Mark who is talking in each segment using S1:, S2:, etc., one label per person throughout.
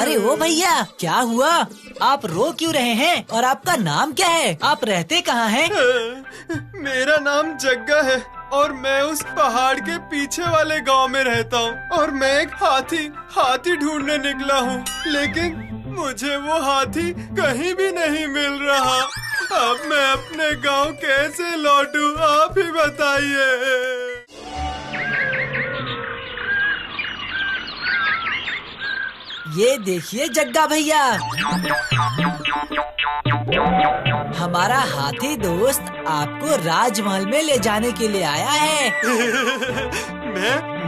S1: अरे ओ भैया, क्या हुआ? आप रो क्यों रहे हैं? और आपका नाम क्या है? आप रहते कहाँ हैं?
S2: मेरा नाम जग्गा है और मैं उस पहाड़ के पीछे वाले गांव में रहता हूँ। और मैं एक हाथी ढूंढने निकला हूँ, लेकिन मुझे वो हाथी कहीं भी नहीं मिल रहा। अब मैं अपने गांव कैसे लौटूं? आप ही बताइए।
S1: ये देखिए जग्गा भैया, हमारा हाथी दोस्त आपको राजमहल में ले जाने के लिए आया है।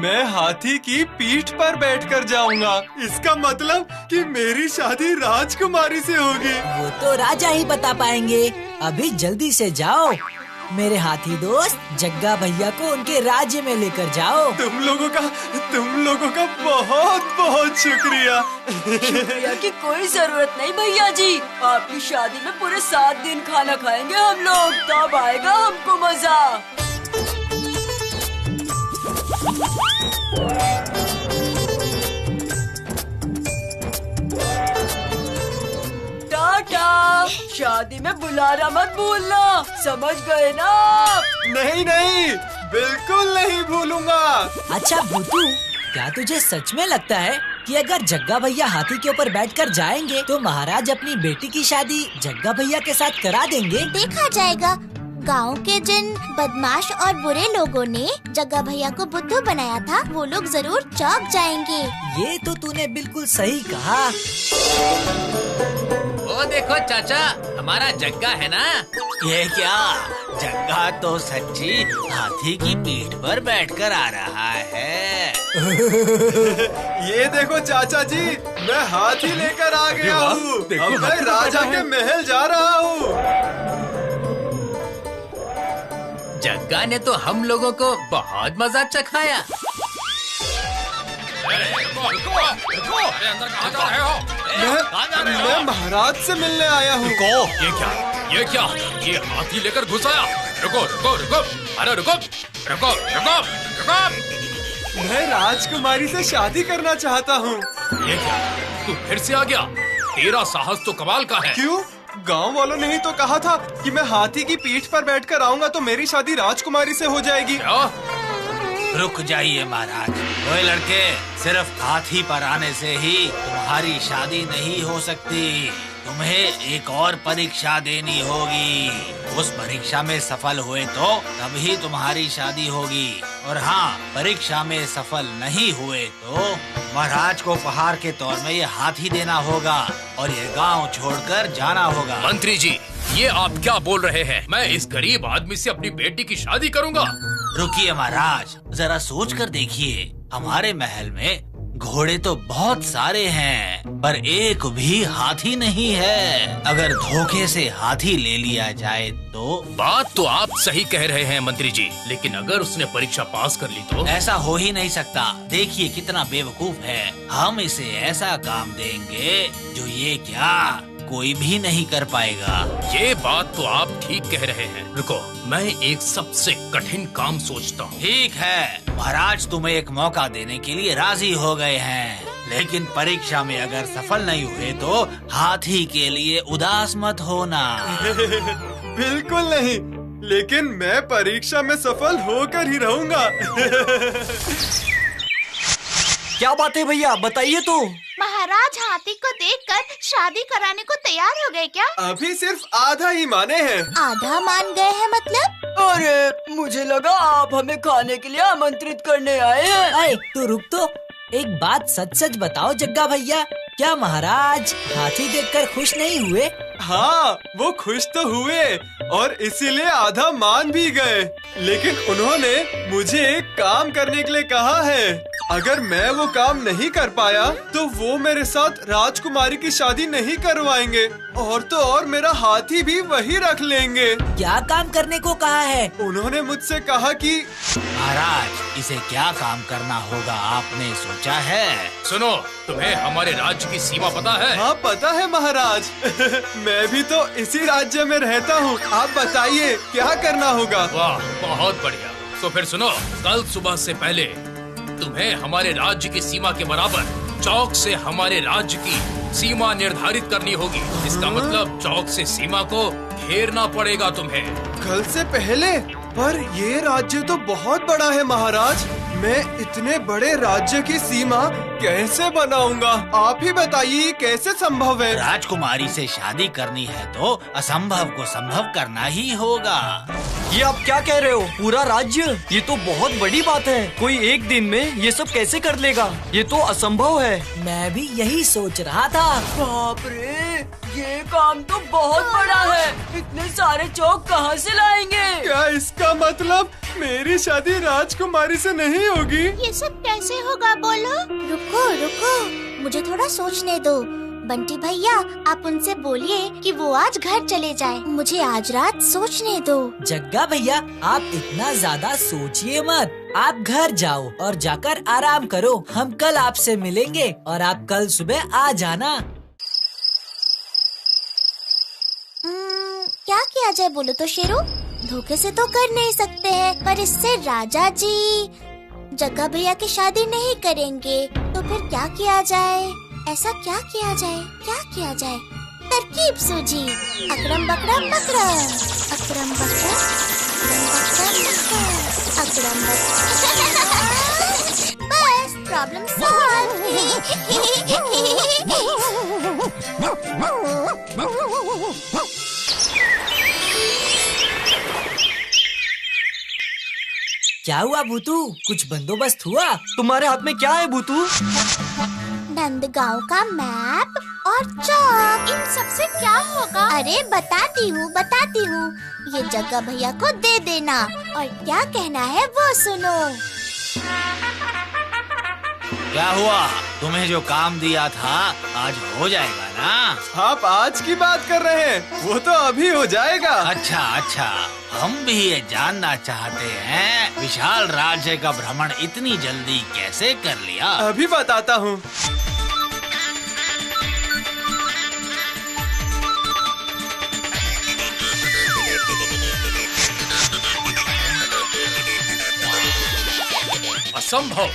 S2: मैं हाथी की पीठ पर बैठकर जाऊंगा। इसका मतलब कि मेरी शादी राजकुमारी से होगी।
S1: वो तो राजा ही बता पाएंगे। अभी जल्दी से जाओ, मेरे हाथी दोस्त जग्गा भैया को उनके राज्य में लेकर जाओ।
S2: तुम लोगों का बहुत बहुत शुक्रिया।
S3: शुक्रिया की कोई जरूरत नहीं भैया जी। आपकी शादी में पूरे 7 दिन खाना खाएंगे हम लोग, तब आएगा हमको मजा। टाटा, शादी में बुलाना मत भूलना, समझ गए ना?
S2: नहीं, बिल्कुल नहीं भूलूंगा।
S1: अच्छा भूतू, क्या तुझे सच में लगता है कि अगर जग्गा भैया हाथी के ऊपर बैठकर जाएंगे तो महाराज अपनी बेटी की शादी जग्गा भैया के साथ करा देंगे?
S4: देखा जाएगा। गांव के जिन बदमाश और बुरे लोगों ने जग्गा भैया को बुद्धू बनाया था, वो लोग जरूर चौंक जाएंगे।
S1: ये तो तूने बिल्कुल सही कहा।
S5: वो देखो चाचा, हमारा जग्गा है ना?
S6: ये क्या? जग्गा तो सच्ची हाथी की पीठ पर बैठकर आ रहा है।
S2: ये देखो चाचा जी, मैं हाथी लेकर आ गया हूँ। अब मैं राजा के महल जा रहा हूँ।
S5: जग्गा ने तो हम लोगों को बहुत मजा चखाया।
S2: मैं महाराज से मिलने आया हूँ।
S7: ये क्या? ये हाथी लेकर घुस आया। रुको, अरे रुको।
S2: मैं राजकुमारी से शादी करना चाहता हूँ।
S7: ये क्या? तू फिर से आ गया? तेरा साहस तो कमाल का है।
S2: क्यों? गांव वालों ने ही तो कहा था कि मैं हाथी की पीठ पर बैठकर आऊंगा तो मेरी शादी राजकुमारी से हो जाएगी।
S7: क्या?
S6: रुक जाइए महाराज, ओए लड़के, सिर्फ हाथी पर आने से ही तुम्हारी शादी नहीं हो सकती। तुम्हें एक और परीक्षा देनी होगी। उस परीक्षा में सफल हुए तो तभी तुम्हारी शादी होगी। और हाँ, परीक्षा में सफल नहीं हुए तो महाराज को उपहार के तौर में ये हाथी देना होगा और ये गांव छोड़कर जाना होगा।
S7: मंत्री जी, ये आप क्या बोल रहे हैं? मैं इस गरीब आदमी से अपनी बेटी की शादी करूंगा?
S6: रुकिए महाराज, जरा सोच कर देखिए। हमारे महल में घोड़े तो बहुत सारे हैं, पर एक भी हाथी नहीं है। अगर धोखे से हाथी ले लिया जाए तो?
S7: बात तो आप सही कह रहे हैं मंत्री जी, लेकिन अगर उसने परीक्षा पास कर ली तो?
S6: ऐसा हो ही नहीं सकता। देखिए कितना बेवकूफ है। हम इसे ऐसा काम देंगे जो ये क्या कोई भी नहीं कर पाएगा।
S7: ये बात तो आप ठीक कह रहे हैं। रुको, मैं एक सबसे कठिन काम सोचता हूँ।
S6: ठीक है महाराज, तुम्हें एक मौका देने के लिए राजी हो गए हैं, लेकिन परीक्षा में अगर सफल नहीं हुए तो हाथी के लिए उदास मत होना।
S2: बिल्कुल नहीं, लेकिन मैं परीक्षा में सफल होकर ही रहूंगा।
S3: क्या बात है भैया, बताइए तो।
S4: महाराज हाथी को देखकर शादी कराने को तैयार हो गए क्या?
S2: अभी सिर्फ आधा ही माने हैं।
S4: आधा मान गए हैं मतलब?
S3: अरे मुझे लगा आप हमें खाने के लिए आमंत्रित करने आए हैं।
S1: अरे तू रुक तो, एक बात सच सच बताओ जग्गा भैया, क्या महाराज हाथी देखकर खुश नहीं हुए?
S2: हाँ, वो खुश तो हुए और इसीलिए आधा मान भी गए, लेकिन उन्होंने मुझे एक काम करने के लिए कहा है। अगर मैं वो काम नहीं कर पाया तो वो मेरे साथ राजकुमारी की शादी नहीं करवाएंगे और तो और मेरा हाथी भी वही रख लेंगे।
S1: क्या काम करने को कहा है?
S2: उन्होंने मुझसे कहा कि
S6: महाराज, इसे क्या काम करना होगा आपने सोचा है?
S7: सुनो, तुम्हें हमारे राज्य की सीमा पता है?
S2: हाँ पता है महाराज। मैं भी तो इसी राज्य में रहता हूँ। आप बताइए क्या करना होगा?
S7: वाह, बहुत बढ़िया। तो फिर सुनो, कल सुबह से पहले तुम्हें हमारे राज्य की सीमा के बराबर चौक से हमारे राज्य की सीमा निर्धारित करनी होगी। इसका मतलब चौक से सीमा को घेरना पड़ेगा तुम्हें।
S2: कल से पहले? पर ये राज्य तो बहुत बड़ा है महाराज। मैं इतने बड़े राज्य की सीमा कैसे बनाऊंगा? आप ही बताइए कैसे संभव है?
S6: राजकुमारी से शादी करनी है तो असंभव को संभव करना ही होगा।
S8: ये आप क्या कह रहे हो? पूरा राज्य? ये तो बहुत बड़ी बात है। कोई एक दिन में ये सब कैसे कर लेगा? ये तो असंभव है।
S1: मैं भी यही सोच रहा था।
S3: बाप रे, ये काम तो बहुत बड़ा है। इतने सारे चौक कहाँ से लाएंगे?
S2: क्या इसका मतलब मेरी शादी राजकुमारी से नहीं होगी?
S4: ये सब कैसे होगा बोलो? रुको रुको, मुझे थोड़ा सोचने दो। बंटी भैया, आप उनसे बोलिए कि वो आज घर चले जाएं। मुझे आज रात सोचने दो।
S1: जग्गा भैया, आप इतना ज्यादा सोचिए मत। आप घर जाओ और जाकर आराम करो। हम कल आपसे मिलेंगे और आप कल सुबह आ जाना।
S4: क्या किया जाए बोलो तो शेरू? धोखे से तो कर नहीं सकते हैं, पर इससे राजा जी जग्गा भैया की शादी नहीं करेंगे। तो फिर क्या किया जाए? ऐसा क्या किया जाए? क्या किया जाए? तरकीब सूझी। अकरम बकरम बकरम, अकरम बकरम अकरम बकरम। बस प्रॉब्लम सॉल्व।
S1: क्या हुआ भूतू? कुछ बंदोबस्त हुआ?
S8: तुम्हारे हाथ में क्या है भूतू?
S4: नंदगांव का मैप और चौक। इन सबसे क्या होगा? अरे बताती हूँ। ये जग्गा भैया को दे देना और क्या कहना है वो सुनो।
S6: क्या हुआ? तुम्हें जो काम दिया था आज हो जाएगा ना?
S2: आप आज की बात कर रहे हैं? वो तो अभी हो जाएगा।
S6: अच्छा, हम भी ये जानना चाहते हैं विशाल राज्य का भ्रमण इतनी जल्दी कैसे कर लिया?
S2: अभी बताता हूँ।
S7: असंभव,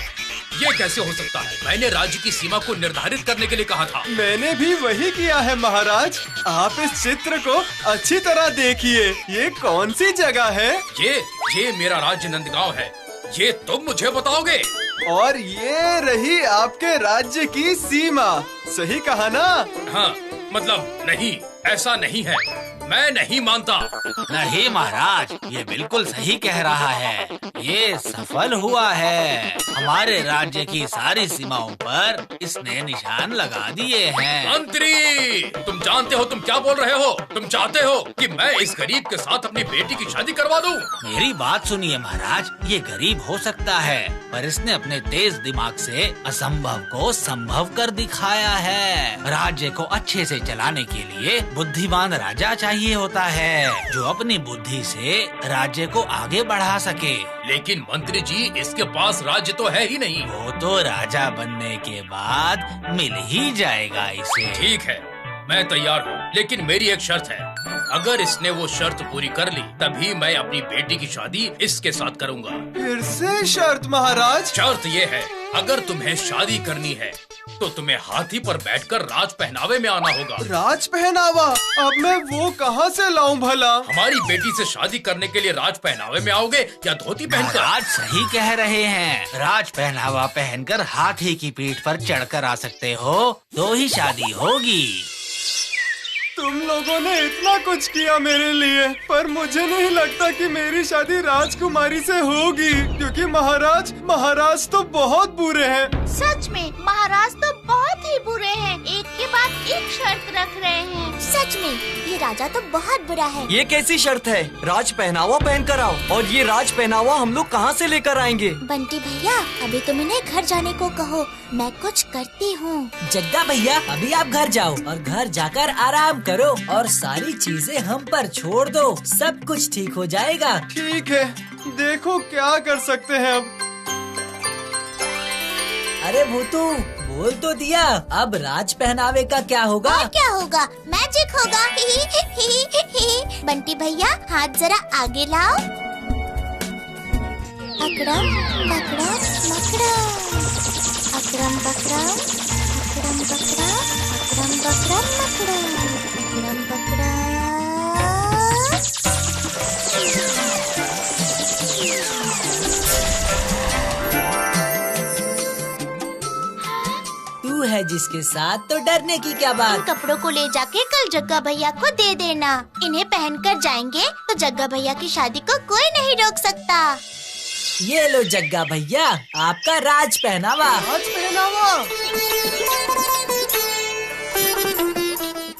S7: ये कैसे हो सकता है? मैंने राज्य की सीमा को निर्धारित करने के लिए कहा था।
S2: मैंने भी वही किया है महाराज। आप इस चित्र को अच्छी तरह देखिए। ये कौन सी जगह है?
S7: ये मेरा राज्य नंदगांव है। ये तुम मुझे बताओगे?
S2: और ये रही आपके राज्य की सीमा। सही कहा ना?
S7: हाँ, मतलब नहीं, ऐसा नहीं है। मैं नहीं मानता।
S6: नहीं महाराज, ये बिल्कुल सही कह रहा है। ये सफल हुआ है। हमारे राज्य की सारी सीमाओं पर इसने निशान लगा दिए हैं।
S7: मंत्री, तुम जानते हो तुम क्या बोल रहे हो? तुम चाहते हो कि मैं इस गरीब के साथ अपनी बेटी की शादी करवा दूं?
S6: मेरी बात सुनिए महाराज, ये गरीब हो सकता है पर इसने अपने तेज दिमाग से असंभव को संभव कर दिखाया है। राज्य को अच्छे से चलाने के लिए बुद्धिमान राजा चाहिए होता है जो अपनी बुद्धि से राज्य को आगे बढ़ा सके।
S7: लेकिन मंत्री जी, इसके पास राज्य तो है ही नहीं।
S6: वो तो राजा बनने के बाद मिल ही जाएगा इसे।
S7: ठीक है, मैं तैयार हूँ, लेकिन मेरी एक शर्त है। अगर इसने वो शर्त पूरी कर ली तभी मैं अपनी बेटी की शादी इसके साथ करूँगा।
S2: फिर से शर्त महाराज?
S7: शर्त ये है, अगर तुम्हें शादी करनी है तो तुम्हें हाथी पर बैठकर राज पहनावे में आना होगा।
S2: राज पहनावा? अब मैं वो कहाँ से लाऊं भला?
S7: हमारी बेटी से शादी करने के लिए राज पहनावे में आओगे या धोती पहनकर?
S6: महाराज सही कह रहे हैं। राज पहनावा पहनकर हाथी की पीठ पर चढ़कर आ सकते हो तो ही शादी होगी।
S2: तुम लोगों ने इतना कुछ किया मेरे लिए, पर मुझे नहीं लगता कि मेरी शादी राजकुमारी से होगी, क्योंकि महाराज तो बहुत बुरे हैं।
S4: सच में महाराज तो बहुत ही बुरे हैं। एक के बाद एक शर्त रख रहे हैं। सच में ये राजा तो बहुत बुरा है।
S8: ये कैसी शर्त है? राज पहनावा पहन कर आओ। और ये राज पहनावा हम लोग कहाँ से लेकर आएंगे?
S4: बंटी भैया, अभी तुम इन्हें घर जाने को कहो, मैं कुछ करती हूँ।
S1: जग्गा भैया, अभी आप घर जाओ और घर जाकर आराम करो और सारी चीजें हम पर छोड़ दो। सब कुछ ठीक हो जाएगा।
S2: ठीक है, देखो क्या कर सकते हैं अब।
S1: अरे भूतू, बोल तो दिया। अब राज पहनावे का क्या होगा?
S4: और क्या होगा? मैजिक होगा। बंटी भैया, हाथ जरा आगे लाओ। अकड़म मकड़म मकड़म, अकड़म बकड़म, अकड़म बकड़म, अकड़म बकड़म मकड़म, अकड़म बकड़म।
S1: तू है जिसके साथ तो डरने की क्या
S4: इन
S1: बात।
S4: कपड़ों को ले जाके कल जग्गा भैया को दे देना। इन्हें पहनकर जाएंगे तो जग्गा भैया की शादी को कोई नहीं रोक सकता।
S1: ये लो जग्गा भैया, आपका राज पहनावा।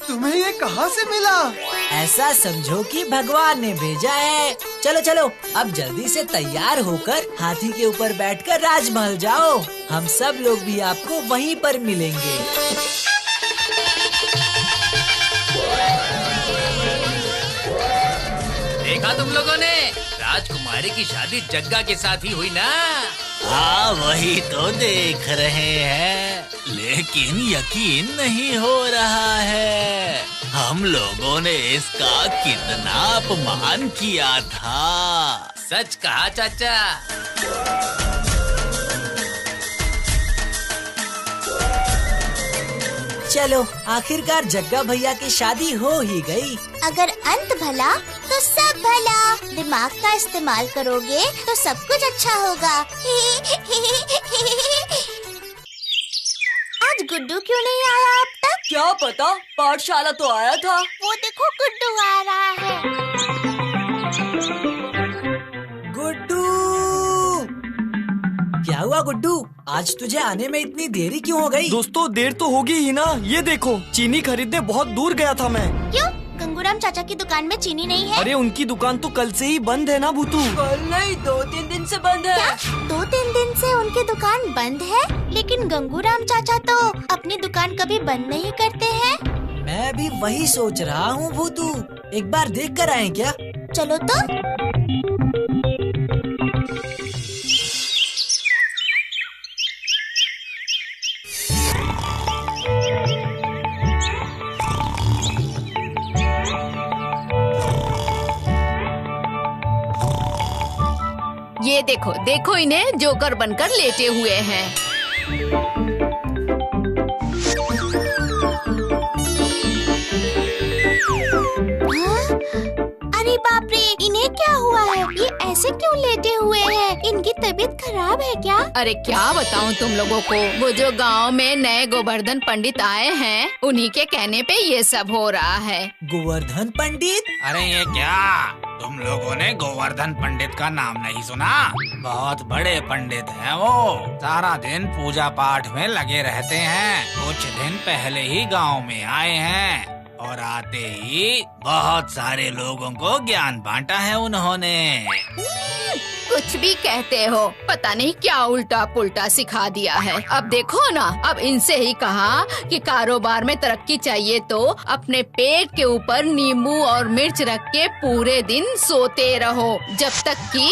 S2: तुम्हें ये कहाँ से मिला?
S1: ऐसा समझो कि भगवान ने भेजा है। चलो चलो, अब जल्दी से तैयार होकर हाथी के ऊपर बैठकर राजमहल जाओ। हम सब लोग भी आपको वहीं पर मिलेंगे।
S5: देखा तुम लोगों ने, राजकुमारी की शादी जग्गा के साथ ही हुई ना।
S6: हाँ वही तो देख रहे हैं, लेकिन यकीन नहीं हो रहा है। हम लोगों ने इसका कितना अपमान किया था।
S5: सच कहा चाचा।
S1: चलो, आखिरकार जग्गा भैया की शादी हो ही गई।
S4: अगर अंत भला तो सब भला। दिमाग का इस्तेमाल करोगे तो सब कुछ अच्छा होगा। आज गुड्डू क्यों नहीं आया अब तक?
S3: क्या पता, पाठशाला तो आया था।
S4: वो देखो गुड्डू आ रहा है।
S1: गुड्डू, क्या हुआ गुड्डू? आज तुझे आने में इतनी देरी क्यों हो गई?
S8: दोस्तों देर तो होगी ही ना। ये देखो, चीनी खरीदने बहुत दूर गया था मैं।
S4: क्यों? गंगूराम चाचा की दुकान में चीनी नहीं है?
S8: अरे उनकी दुकान तो कल से ही बंद है ना भूतू।
S3: कल नहीं, 2-3 दिन से बंद है।
S4: क्या? 2-3 दिन से उनकी दुकान बंद है? लेकिन गंगूराम चाचा तो अपनी दुकान कभी बंद नहीं करते हैं।
S1: मैं भी वही सोच रहा हूँ भूतू। एक बार देख कर आए क्या?
S4: चलो तो।
S9: ये देखो देखो, इन्हें जोकर बनकर लेटे हुए हैं।
S4: हाँ? अरे बाप रे, इन्हें क्या हुआ है? ये ऐसे क्यों लेटे हुए हैं? इनकी तबीयत खराब है क्या?
S9: अरे क्या बताऊं तुम लोगों को, वो जो गांव में नए गोवर्धन पंडित आए हैं, उन्हीं के कहने पे ये सब हो रहा है।
S1: गोवर्धन पंडित?
S6: अरे ये क्या, तुम लोगों ने गोवर्धन पंडित का नाम नहीं सुना? बहुत बड़े पंडित हैं वो। सारा दिन पूजा पाठ में लगे रहते हैं। कुछ दिन पहले ही गांव में आए हैं और आते ही बहुत सारे लोगों को ज्ञान बांटा है उन्होंने।
S9: कुछ भी कहते हो, पता नहीं क्या उल्टा पुल्टा सिखा दिया है। अब देखो ना, अब इनसे ही कहा कि कारोबार में तरक्की चाहिए तो अपने पेट के ऊपर नींबू और मिर्च रख के पूरे दिन सोते रहो, जब तक कि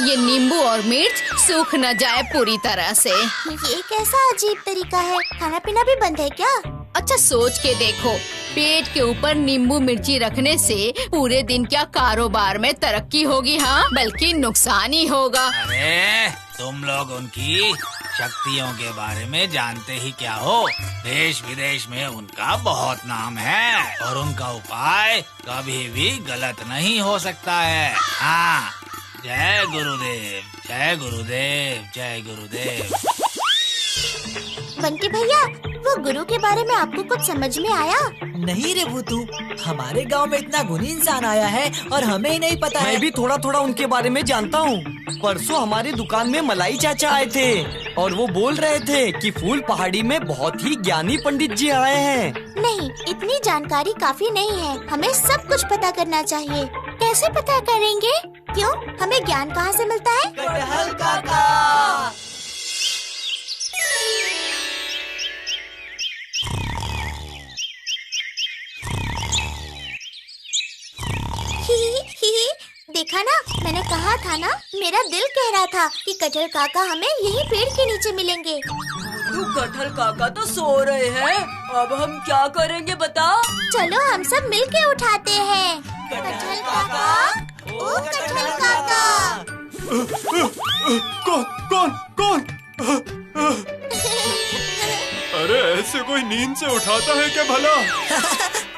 S9: ये नींबू और मिर्च सूख न जाए पूरी तरह से।
S4: ये कैसा अजीब तरीका है? खाना पीना भी बंद है क्या?
S9: अच्छा सोच के देखो, पेट के ऊपर नींबू मिर्ची रखने से पूरे दिन क्या कारोबार में तरक्की होगी? हाँ, बल्कि नुकसान ही होगा।
S6: अरे तुम लोग उनकी शक्तियों के बारे में जानते ही क्या हो? देश विदेश में उनका बहुत नाम है और उनका उपाय कभी भी गलत नहीं हो सकता है। हाँ, जय गुरुदेव, जय गुरुदेव, जय गुरुदेव।
S4: बंटी भैया, वो गुरु के बारे में आपको कुछ समझ में आया?
S1: नहीं रे भूतू, हमारे गांव में इतना गुणी इंसान आया है और हमें ही नहीं पता है।
S8: मैं भी थोड़ा थोड़ा उनके बारे में जानता हूँ। परसों हमारी दुकान में मलाई चाचा आए थे और वो बोल रहे थे कि फूल पहाड़ी में बहुत ही ज्ञानी पंडित जी आए हैं।
S4: नहीं, इतनी जानकारी काफी नहीं है। हमें सब कुछ पता करना चाहिए। कैसे पता करेंगे? क्यों? हमें ज्ञान कहाँ से मिलता है?
S1: कटहल काका।
S4: देखा ना, मैंने कहा था ना, मेरा दिल कह रहा था कि कटहल काका हमें यही पेड़ के नीचे मिलेंगे।
S3: तू कटहल काका तो सो रहे हैं, अब हम क्या करेंगे बता?
S4: चलो हम सब मिलके उठाते हैं। कटहल काका, ओ कटहल काका।
S2: कौन कौन कौन? ऐसे कोई नींद से उठाता है क्या भला?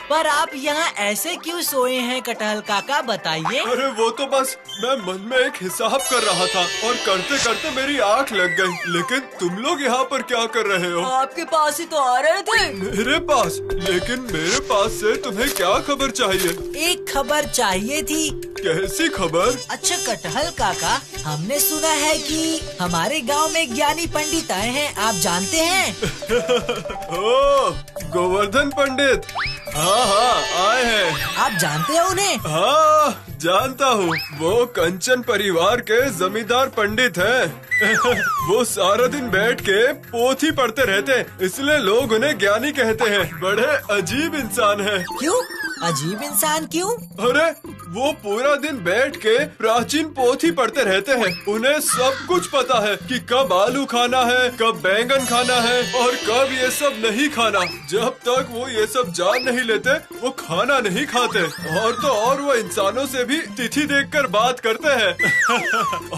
S1: पर आप यहाँ ऐसे क्यों सोए हैं कटहल काका, बताइए।
S2: अरे वो तो बस मैं मन में एक हिसाब कर रहा था और करते करते मेरी आँख लग गई। लेकिन तुम लोग यहाँ पर क्या कर रहे हो?
S3: आपके पास ही तो आ रहे थे।
S2: मेरे पास? लेकिन मेरे पास से तुम्हें क्या खबर चाहिए?
S1: एक खबर चाहिए थी।
S2: कैसी खबर?
S1: अच्छा कटहल काका, हमने सुना है कि हमारे गांव में ज्ञानी पंडित आए हैं, आप जानते हैं?
S2: ओह, गोवर्धन पंडित। हाँ हाँ आए हैं।
S1: आप जानते हो उन्हें?
S2: हाँ जानता हूँ, वो कंचन परिवार के जमींदार पंडित हैं। वो सारा दिन बैठ के पोथी पढ़ते रहते, इसलिए लोग उन्हें ज्ञानी कहते हैं। बड़े अजीब इंसान हैं।
S1: क्यों अजीब इंसान क्यों?
S2: अरे वो पूरा दिन बैठ के प्राचीन पोथी पढ़ते रहते हैं। उन्हें सब कुछ पता है कि कब आलू खाना है, कब बैंगन खाना है और कब ये सब नहीं खाना। जब तक वो ये सब जान नहीं लेते वो खाना नहीं खाते। और तो और वो इंसानों से भी तिथि देखकर बात करते हैं।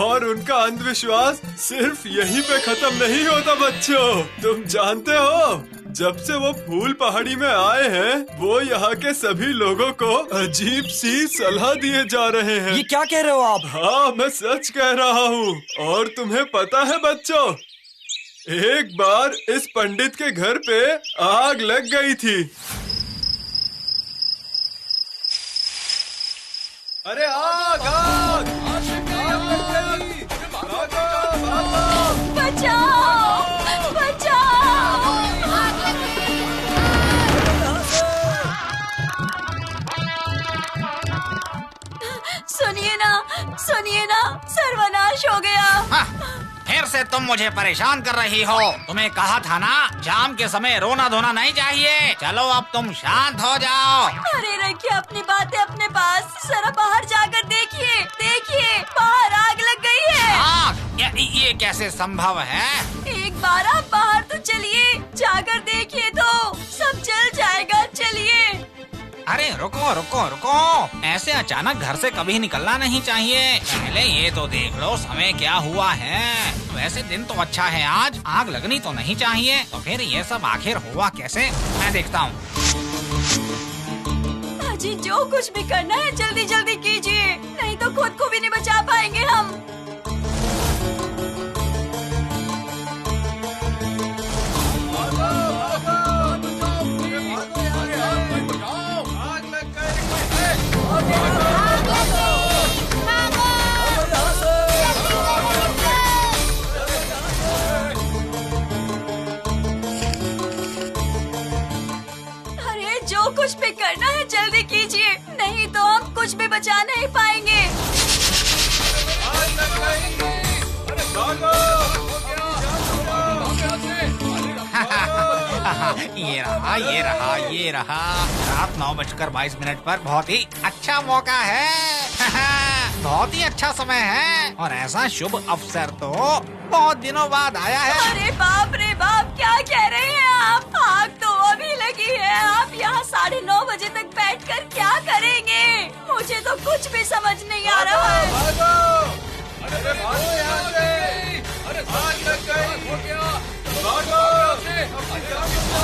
S2: और उनका अंधविश्वास सिर्फ यहीं पे खत्म नहीं होता बच्चों। तुम जानते हो, जब से वो फूल पहाड़ी में आए हैं वो यहाँ के सभी लोगों को अजीब सी सलाह दिए जा रहे हैं।
S8: ये क्या कह रहे हो आप?
S2: हाँ मैं सच कह रहा हूँ। और तुम्हें पता है बच्चों, एक बार इस पंडित के घर पे आग लग गई थी। अरे आग आग,
S3: बचाओ बचाओ। सुनिए ना सर्वनाश हो गया।
S6: हाँ, फिर से तुम मुझे परेशान कर रही हो। तुम्हें कहा था ना शाम के समय रोना धोना नहीं चाहिए। चलो अब तुम शांत हो जाओ।
S3: अरे रखिए अपनी बातें अपने पास, जरा बाहर जाकर देखिए। देखिए बाहर आग लग गई है।
S6: आग? ये कैसे संभव है?
S3: एक बार आप बाहर तो चलिए, जाकर देखिए तो सब जल जाएगा। चलिए।
S6: अरे रुको रुको रुको, ऐसे अचानक घर से कभी निकलना नहीं चाहिए। पहले ये तो देख लो समय क्या हुआ है। वैसे दिन तो अच्छा है आज, आग लगनी तो नहीं चाहिए। तो फिर ये सब आखिर हुआ कैसे, मैं देखता हूँ।
S3: अजी जो कुछ भी करना है जल्दी जल्दी कीजिए, नहीं तो खुद को भी नहीं बचा पाएंगे हम। कुछ भी करना है जल्दी कीजिए, नहीं तो हम कुछ भी बचा नहीं पाएंगे।
S6: ये रहा। रात 9:22 पर बहुत ही अच्छा मौका है। बहुत ही अच्छा समय है और ऐसा शुभ अवसर तो बहुत दिनों बाद आया है।
S3: अरे बाप रे बाप, क्या कह रहे हैं आप? आग तो अभी लगी है, आप यहाँ 9:30 बजे तक बैठकर क्या करेंगे? मुझे तो कुछ भी समझ नहीं आ रहा है।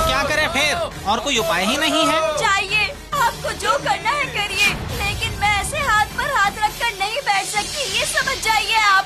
S6: क्या करें फिर, और कोई उपाय ही नहीं है।
S3: चाहिए, आपको जो करना है करिए, लेकिन मैं ऐसे हाथ पर हाथ रखकर नहीं बैठ सकती, ये समझ जाइए आप।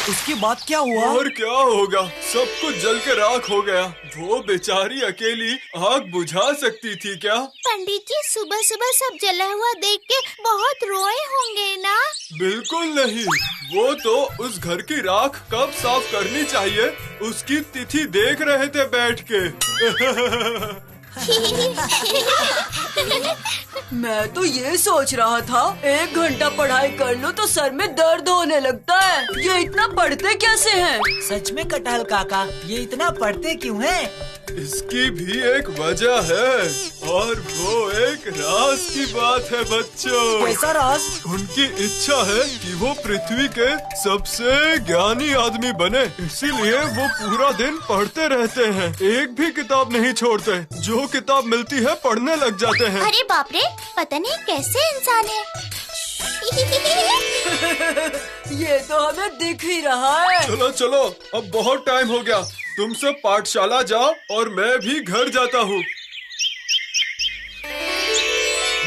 S8: उसके बाद क्या हुआ?
S2: और क्या होगा, सब कुछ जल के राख हो गया। वो बेचारी अकेली आग बुझा सकती थी क्या?
S4: पंडित जी सुबह सुबह सब जला हुआ देख के बहुत रोए होंगे ना?
S2: बिल्कुल नहीं, वो तो उस घर की राख कब साफ करनी चाहिए उसकी तिथि देख रहे थे बैठ के।
S3: मैं तो ये सोच रहा था 1 घंटा पढ़ाई कर लो तो सर में दर्द होने लगता है। ये इतना पढ़ते कैसे हैं?
S1: सच में कटहल काका, ये इतना पढ़ते क्यों हैं?
S2: इसकी भी एक वजह है और वो एक राज की बात है बच्चों।
S8: कैसा राज?
S2: उनकी इच्छा है कि वो पृथ्वी के सबसे ज्ञानी आदमी बने, इसीलिए वो पूरा दिन पढ़ते रहते हैं, एक भी किताब नहीं छोड़ते। जो किताब मिलती है पढ़ने लग जाते हैं।
S4: अरे बाप रे, पता नहीं कैसे इंसान है।
S1: ये तो हमें दिख ही रहा है।
S2: चलो चलो, अब बहुत टाइम हो गया। तुम सब पाठशाला जाओ और मैं भी घर जाता हूँ।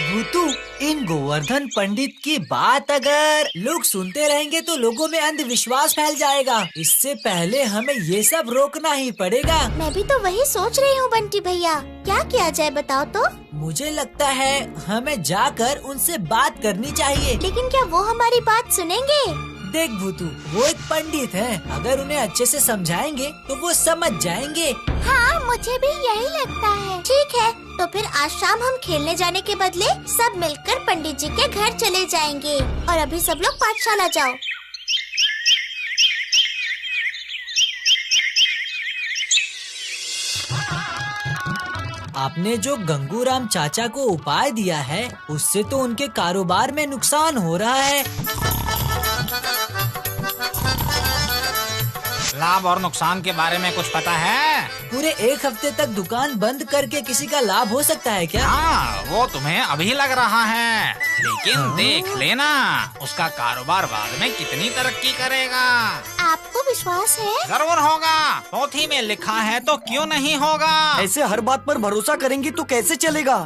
S1: भूतू, इन गोवर्धन पंडित की बात अगर लोग सुनते रहेंगे तो लोगों में अंधविश्वास फैल जाएगा। इससे पहले हमें ये सब रोकना ही पड़ेगा।
S4: मैं भी तो वही सोच रही हूँ बंटी भैया, क्या किया जाए बताओ तो।
S1: मुझे लगता है हमें जाकर उनसे बात करनी चाहिए।
S4: लेकिन क्या वो हमारी बात सुनेंगे?
S1: देख भूतू, वो एक पंडित हैं। अगर उन्हें अच्छे से समझाएंगे तो वो समझ जाएंगे।
S4: हाँ, मुझे भी यही लगता है। ठीक है, तो फिर आज शाम हम खेलने जाने के बदले सब मिलकर पंडित जी के घर चले जाएंगे। और अभी सब लोग पाठशाला जाओ।
S1: आपने जो गंगूराम चाचा को उपाय दिया है, उससे तो उनके कारोबार में नुकसान हो रहा है।
S6: लाभ और नुकसान के बारे में कुछ पता है?
S1: पूरे 1 हफ्ते तक दुकान बंद करके किसी का लाभ हो सकता है क्या?
S6: हाँ, वो तुम्हें अभी लग रहा है, लेकिन देख लेना उसका कारोबार बाद में कितनी तरक्की करेगा।
S4: आपको विश्वास है?
S6: जरूर होगा, पोथी में लिखा है तो क्यों नहीं होगा।
S8: ऐसे हर बात पर भरोसा करेंगे तो कैसे चलेगा?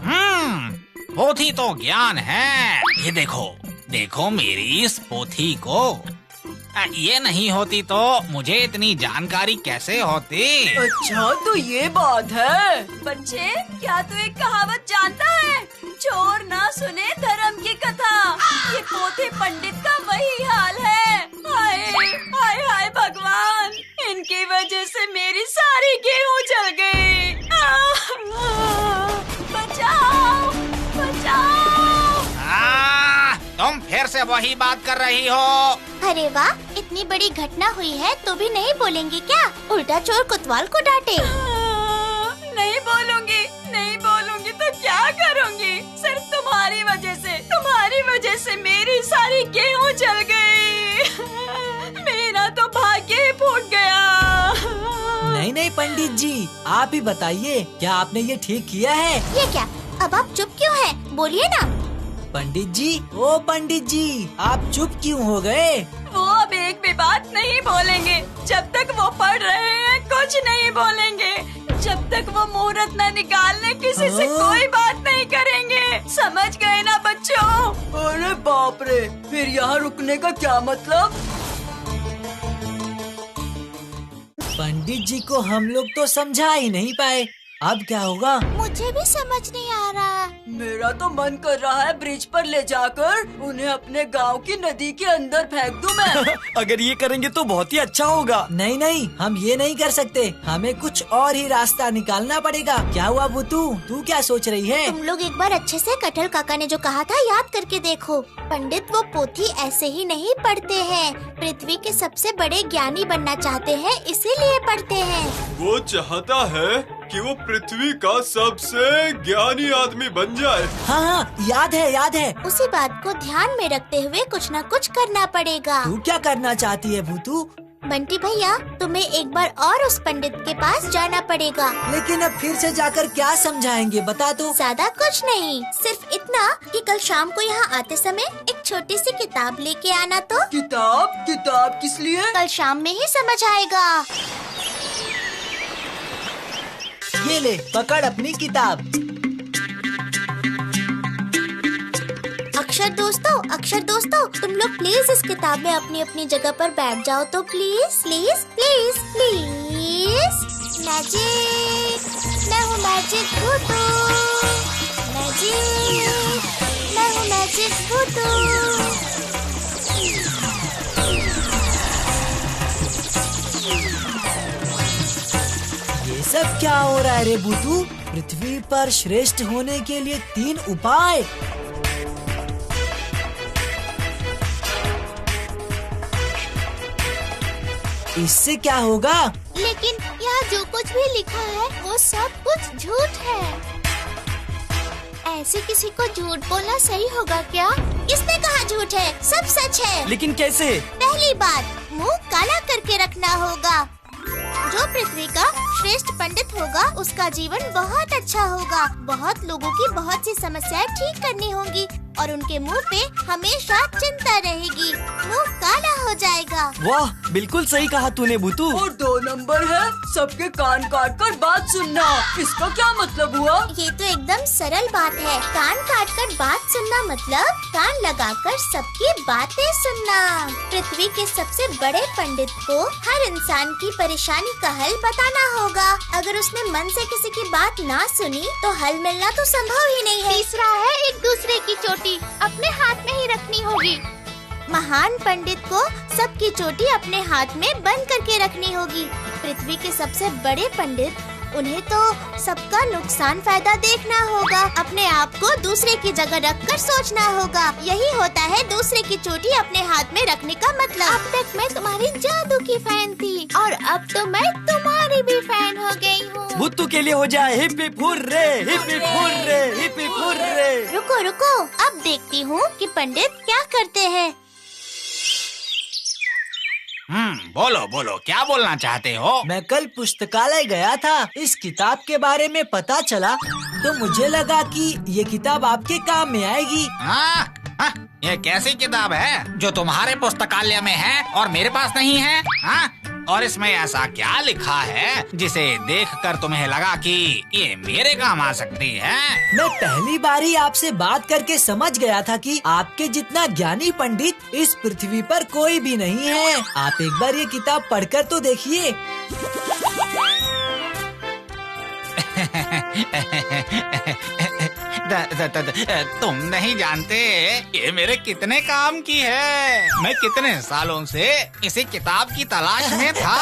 S6: पोथी तो ज्ञान है। ये देखो देखो मेरी इस पोथी को। ये नहीं होती तो मुझे इतनी जानकारी कैसे होती?
S3: अच्छा, तो ये बात है। बच्चे, क्या तू एक कहावत जानता है? चोर ना सुने धर्म की कथा। ये पोथी पंडित का वही हाल है। हाय हाय हाय भगवान, इनकी वजह से मेरी सारी गेहूं जल गई। बचाओ बचाओ।
S6: तुम फिर से वही बात कर रही हो।
S4: अरे वाह, इतनी बड़ी घटना हुई है तो भी नहीं बोलेंगे क्या? उल्टा चोर कोतवाल को डांटे।
S3: नहीं बोलूंगी, नहीं बोलूंगी तो क्या करूंगी? सिर्फ तुम्हारी वजह से मेरी सारी गेहूं जल गई। मेरा तो भाग्य ही फूट गया।
S1: नहीं पंडित जी, आप ही बताइए, क्या आपने ये ठीक किया है?
S4: ये क्या? अब आप चुप क्यों हैं? बोलिए ना।
S1: पंडित जी, ओ पंडित जी, आप चुप क्यों हो गए?
S3: वो अब एक भी बात नहीं बोलेंगे। जब तक वो पढ़ रहे हैं कुछ नहीं बोलेंगे। जब तक वो मुहूर्त न निकालने किसी से कोई बात नहीं करेंगे। समझ गए ना बच्चों?
S1: अरे बाप रे, फिर यहाँ रुकने का क्या मतलब? पंडित जी को हम लोग तो समझा ही नहीं पाए। अब क्या होगा?
S4: मुझे भी समझ नहीं आ रहा।
S1: मेरा तो मन कर रहा है ब्रिज पर ले जाकर उन्हें अपने गांव की नदी के अंदर फेंक दूं मैं।
S8: अगर ये करेंगे तो बहुत ही अच्छा होगा।
S1: नहीं, हम ये नहीं कर सकते। हमें कुछ और ही रास्ता निकालना पड़ेगा। क्या हुआ बुतू, तू क्या सोच रही है?
S4: तुम लोग एक बार अच्छे से कटहल काका ने जो कहा था याद करके देखो। पंडित वो पोथी ऐसे ही नहीं पढ़ते हैं। पृथ्वी के सबसे बड़े ज्ञानी बनना चाहते हैं, इसीलिए पढ़ते हैं।
S2: वो चाहता है कि वो पृथ्वी का सबसे ज्ञानी आदमी बन जाए।
S1: हाँ, याद है।
S4: उसी बात को ध्यान में रखते हुए कुछ न कुछ करना पड़ेगा।
S1: तू क्या करना चाहती है भूतू?
S4: बंटी भैया, तुम्हें एक बार और उस पंडित के पास जाना पड़ेगा।
S1: लेकिन अब फिर से जाकर क्या समझाएंगे, बता तो।
S4: ज्यादा कुछ नहीं, सिर्फ इतना कि कल शाम को यहाँ आते समय एक छोटी सी किताब लेके आना। तो
S1: किताब किस लिए?
S4: कल शाम में ही समझ आएगा।
S1: ये ले, पकड़ अपनी किताब।
S4: अक्षर दोस्तों, तुम लोग प्लीज इस किताब में अपनी अपनी जगह पर बैठ जाओ तो प्लीज। मैजिक, मैं हूँ मैजिक भूतू। मैं हूँ मैजिक भूतू।
S1: ये सब क्या हो रहा है रे भूतू? पृथ्वी पर श्रेष्ठ होने के लिए 3 उपाय। इससे क्या होगा?
S4: लेकिन यहाँ जो कुछ भी लिखा है वो सब कुछ झूठ है। ऐसे किसी को झूठ बोलना सही होगा क्या? किसने कहा झूठ है? सब सच है।
S8: लेकिन कैसे?
S4: पहली बात, मुंह काला करके रखना होगा। जो पृथ्वी का श्रेष्ठ पंडित होगा उसका जीवन बहुत अच्छा होगा। बहुत लोगों की बहुत सी समस्याएं ठीक करनी होंगी। और उनके मुंह पे हमेशा चिंता रहेगी। मुंह काला हो जाएगा।
S8: वाह, बिल्कुल सही कहा तूने भूतू।
S3: और 2 नंबर है सबके कान काट कर बात सुनना। इसका क्या मतलब हुआ?
S4: ये तो एकदम सरल बात है। कान काट कर बात सुनना मतलब कान लगाकर सबकी बातें सुनना। पृथ्वी के सबसे बड़े पंडित को हर इंसान की परेशानी का हल बताना होगा। अगर उसने मन से किसी की बात ना सुनी तो हल मिलना तो संभव ही नहीं है।
S10: तीसरा है एक दूसरे की चोटी अपने हाथ में ही रखनी होगी।
S4: महान पंडित को सबकी चोटी अपने हाथ में बंद करके रखनी होगी। पृथ्वी के सबसे बड़े पंडित, उन्हें तो सबका नुकसान फायदा देखना होगा। अपने आप को दूसरे की जगह रखकर सोचना होगा। यही होता है दूसरे की चोटी अपने हाथ में रखने का मतलब।
S10: अब तक मैं तुम्हारी जादू की फैन थी और अब तो मैं तुम्हारी भी फैन हो गई हूँ।
S8: भूतू के लिए हो जाए hip hip hurray, hip hip hurray, hip hip hurray.
S4: रुको रुको, अब देखती हूँ कि पंडित क्या करते हैं।
S6: बोलो बोलो, क्या बोलना चाहते हो?
S1: मैं कल पुस्तकालय गया था। इस किताब के बारे में पता चला तो मुझे लगा कि ये किताब आपके काम में आएगी।
S6: हाँ, ये कैसी किताब है जो तुम्हारे पुस्तकालय में है और मेरे पास नहीं है? हाँ? और इसमें ऐसा क्या लिखा है जिसे देखकर तुम्हें लगा कि ये मेरे काम आ सकती है?
S1: मैं पहली बार ही आपसे बात करके समझ गया था कि आपके जितना ज्ञानी पंडित इस पृथ्वी पर कोई भी नहीं है। आप एक बार ये किताब पढ़कर तो देखिए।
S6: तुम नहीं जानते ये मेरे कितने काम की है। मैं कितने सालों से इसी किताब की तलाश में था,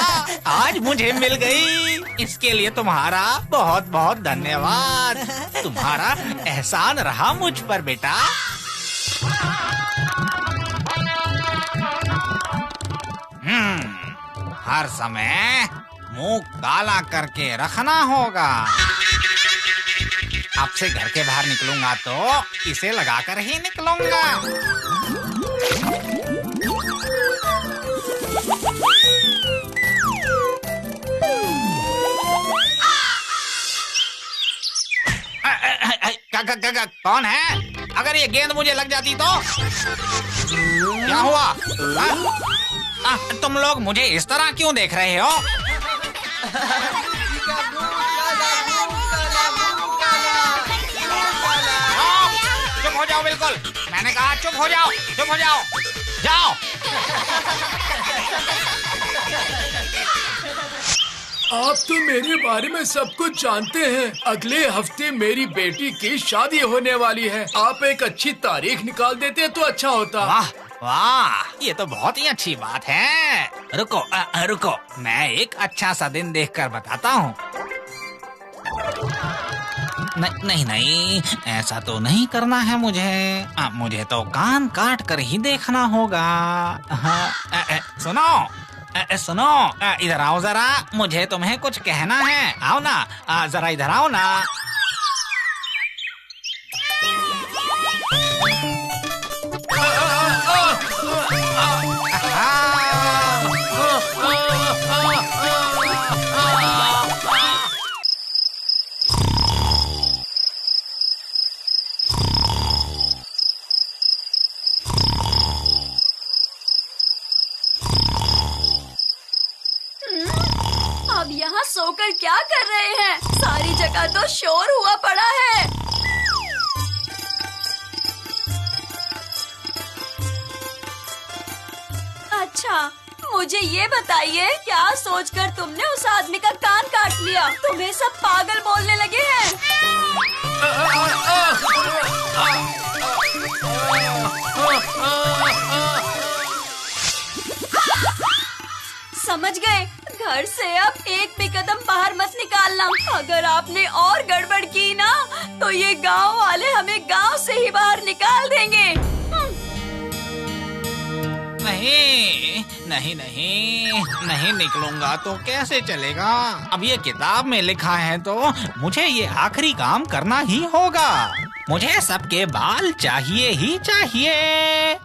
S6: आज मुझे मिल गई। इसके लिए तुम्हारा बहुत बहुत धन्यवाद। तुम्हारा एहसान रहा मुझ पर बेटा। हर समय मुंह काला करके रखना होगा। अब से घर के बाहर निकलूंगा तो इसे लगाकर ही निकलूंगा। कौन है? अगर ये गेंद मुझे लग जाती तो क्या हुआ? तुम लोग मुझे इस तरह क्यों देख रहे हो? चुप हो जाओ, बिल्कुल। मैंने कहा चुप हो जाओ, चुप हो जाओ, जाओ।
S11: आप तो मेरे बारे में सब कुछ जानते हैं। अगले हफ्ते मेरी बेटी की शादी होने वाली है। आप एक अच्छी तारीख निकाल देते तो अच्छा होता।
S6: वाह वाह, ये तो बहुत ही अच्छी बात है। रुको रुको, मैं एक अच्छा सा दिन देखकर बताता हूँ। नहीं नहीं, ऐसा तो नहीं करना है मुझे। मुझे तो कान काट कर ही देखना होगा। सुनो सुनो, इधर आओ जरा, मुझे तुम्हें कुछ कहना है। आओ ना, जरा इधर आओ ना।
S3: अब यहाँ सोकर क्या कर रहे हैं? सारी जगह तो शोर हुआ पड़ा है। अच्छा, मुझे ये बताइए, क्या सोचकर तुमने उस आदमी का कान काट लिया? तुम्हें सब पागल बोलने लगे हैं। समझ गए? घर से अब एक भी कदम बाहर मत निकालना। अगर आपने और गड़बड़ की ना तो ये गांव वाले हमें गांव से ही बाहर निकाल देंगे।
S6: नहीं नहीं नहीं, नहीं निकलूंगा तो कैसे चलेगा? अब ये किताब में लिखा है तो मुझे ये आखिरी काम करना ही होगा। मुझे सबके बाल चाहिए ही चाहिए।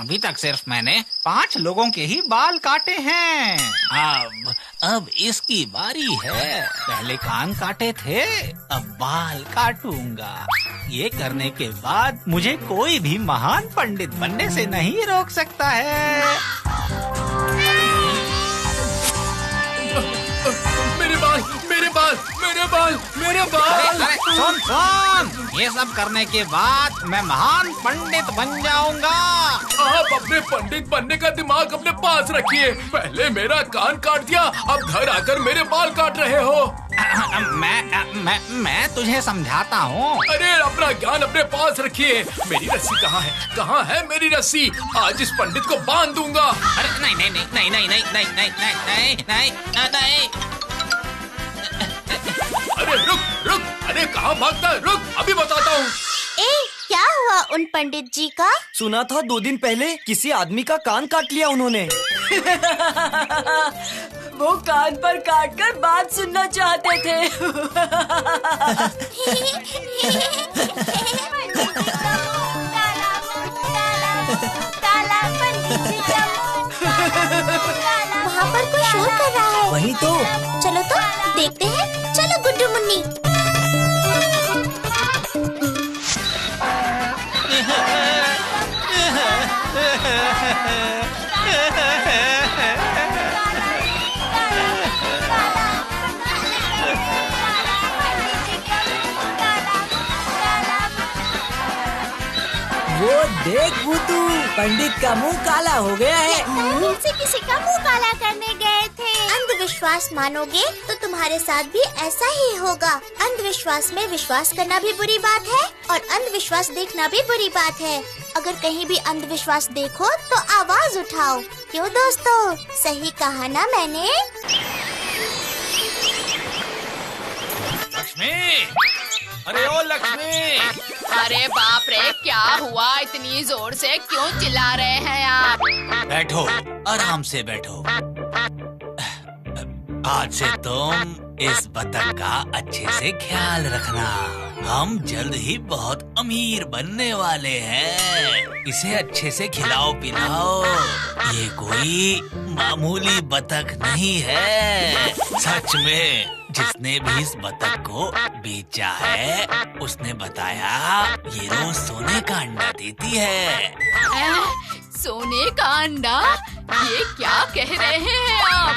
S6: अभी तक सिर्फ मैंने 5 लोगों के ही बाल काटे हैं। अब इसकी बारी है। पहले कान काटे थे, अब बाल काटूंगा। ये करने के बाद मुझे कोई भी महान पंडित बनने से नहीं रोक सकता है।
S11: मेरे बाल।
S6: सुन, ये सब करने के बाद मैं महान पंडित बन जाऊंगा।
S11: आप अपने पंडित बनने का दिमाग अपने पास रखिए। पहले मेरा कान काट दिया, अब घर आकर मेरे बाल काट रहे हो।
S6: मैं तुझे समझाता हूँ।
S11: अरे अपना ज्ञान अपने पास रखिए। मेरी रस्सी कहाँ है? कहाँ है मेरी रस्सी? आज इस पंडित को बांध दूंगा।
S6: अरे नहीं नहीं नहीं नहीं नहीं नहीं नहीं नहीं नहीं नहीं नहीं नहीं।
S11: अरे रुक, अरे कहाँ भागता है? रुक, अभी बताता हूँ।
S4: क्या हुआ उन पंडित जी का?
S8: सुना था 2 दिन पहले किसी आदमी का कान काट लिया उन्होंने।
S3: वो कान पर काट कर बात सुनना चाहते थे।
S4: वहाँ पर कोई शोर कर रहा है।
S1: वही तो।
S4: चलो तो देखते हैं। चलो गुड्डू मुन्नी।
S1: वो देख भूतू, पंडित का मुंह काला हो गया है।
S4: फिर से किसी का मुंह काला करने गए थे। अंधविश्वास मानोगे तो तुम्हारे साथ भी ऐसा ही होगा। अंधविश्वास में विश्वास करना भी बुरी बात है और अंधविश्वास देखना भी बुरी बात है। अगर कहीं भी अंधविश्वास देखो तो आवाज उठाओ। क्यों दोस्तों, सही कहा ना मैंने?
S6: लक्ष्मी, अरे ओ लक्ष्मी।
S9: अरे बाप रे, क्या हुआ? इतनी जोर से क्यों चिल्ला रहे हैं आप?
S6: बैठो, आराम से बैठो। आज से तुम इस बतख का अच्छे से ख्याल रखना। हम जल्द ही बहुत अमीर बनने वाले हैं। इसे अच्छे से खिलाओ पिलाओ। ये कोई मामूली बतख नहीं है। सच में जिसने भी इस बतख को बेचा है उसने बताया ये रोज सोने का अंडा देती है।
S9: सोने का अंडा? ये क्या कह रहे हैं आप?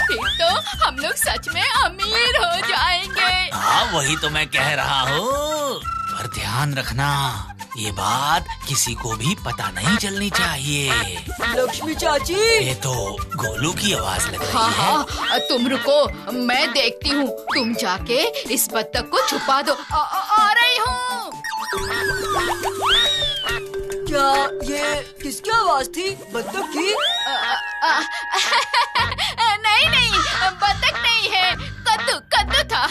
S9: फिर तो हम लोग सच में अमीर हो जाएंगे।
S6: हाँ, वही तो मैं कह रहा हूँ। पर ध्यान रखना, ये बात किसी को भी पता नहीं चलनी चाहिए।
S3: लक्ष्मी चाची,
S6: ये तो गोलू की आवाज लग रही
S9: हाँ
S6: है।
S9: हाँ, तुम रुको, मैं देखती हूँ। तुम जाके इस बत्तख को छुपा दो। आ रही हूँ।
S3: क्या ये किसकी आवाज थी? बत्तख की?
S9: नहीं, बत्तख नहीं है, कद्दू था।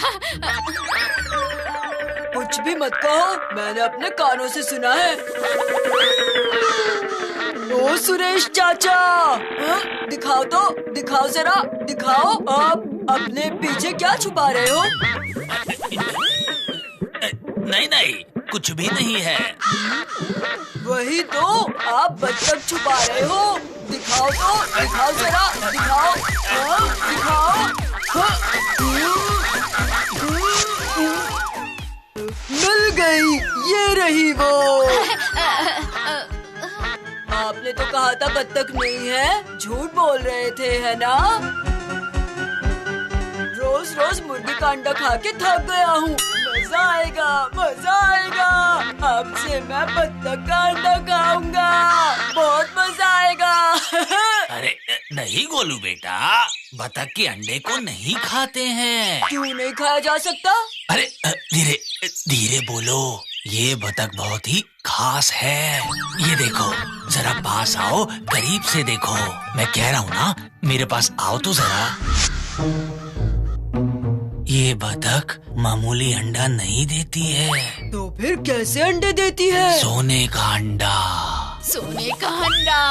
S3: कुछ भी मत कहो, मैंने अपने कानों से सुना है। ओ सुरेश चाचा, दिखाओ तो, दिखाओ जरा, दिखाओ। आप अपने पीछे क्या छुपा रहे हो?
S6: नहीं, कुछ भी नहीं है।
S3: वही तो, आप बत्तख छुपा रहे हो। दिखाओ तो, दिखाओ जरा, दिखाओ। दिखाओ। मिल गई, ये रही वो। आपने तो कहा था बत्तख नहीं है, झूठ बोल रहे थे, है ना? रोज रोज मुर्गी का अंडा खा के थक गया हूँ। मजा आएगा, मजा आएगा। अब से मैं बत्तख का अंडा खाऊंगा, बहुत मजा आएगा।
S6: अरे नहीं गोलू बेटा, बतख के अंडे को नहीं खाते हैं।
S3: क्यों नहीं खाया जा सकता?
S6: अरे धीरे धीरे बोलो, ये बतख बहुत ही खास है। ये देखो, जरा पास आओ, करीब से देखो। मैं कह रहा हूँ ना, मेरे पास आओ तो जरा। ये बतख मामूली अंडा नहीं देती है।
S3: तो फिर कैसे अंडे देती है?
S6: सोने का अंडा।
S9: सोने का अंडा?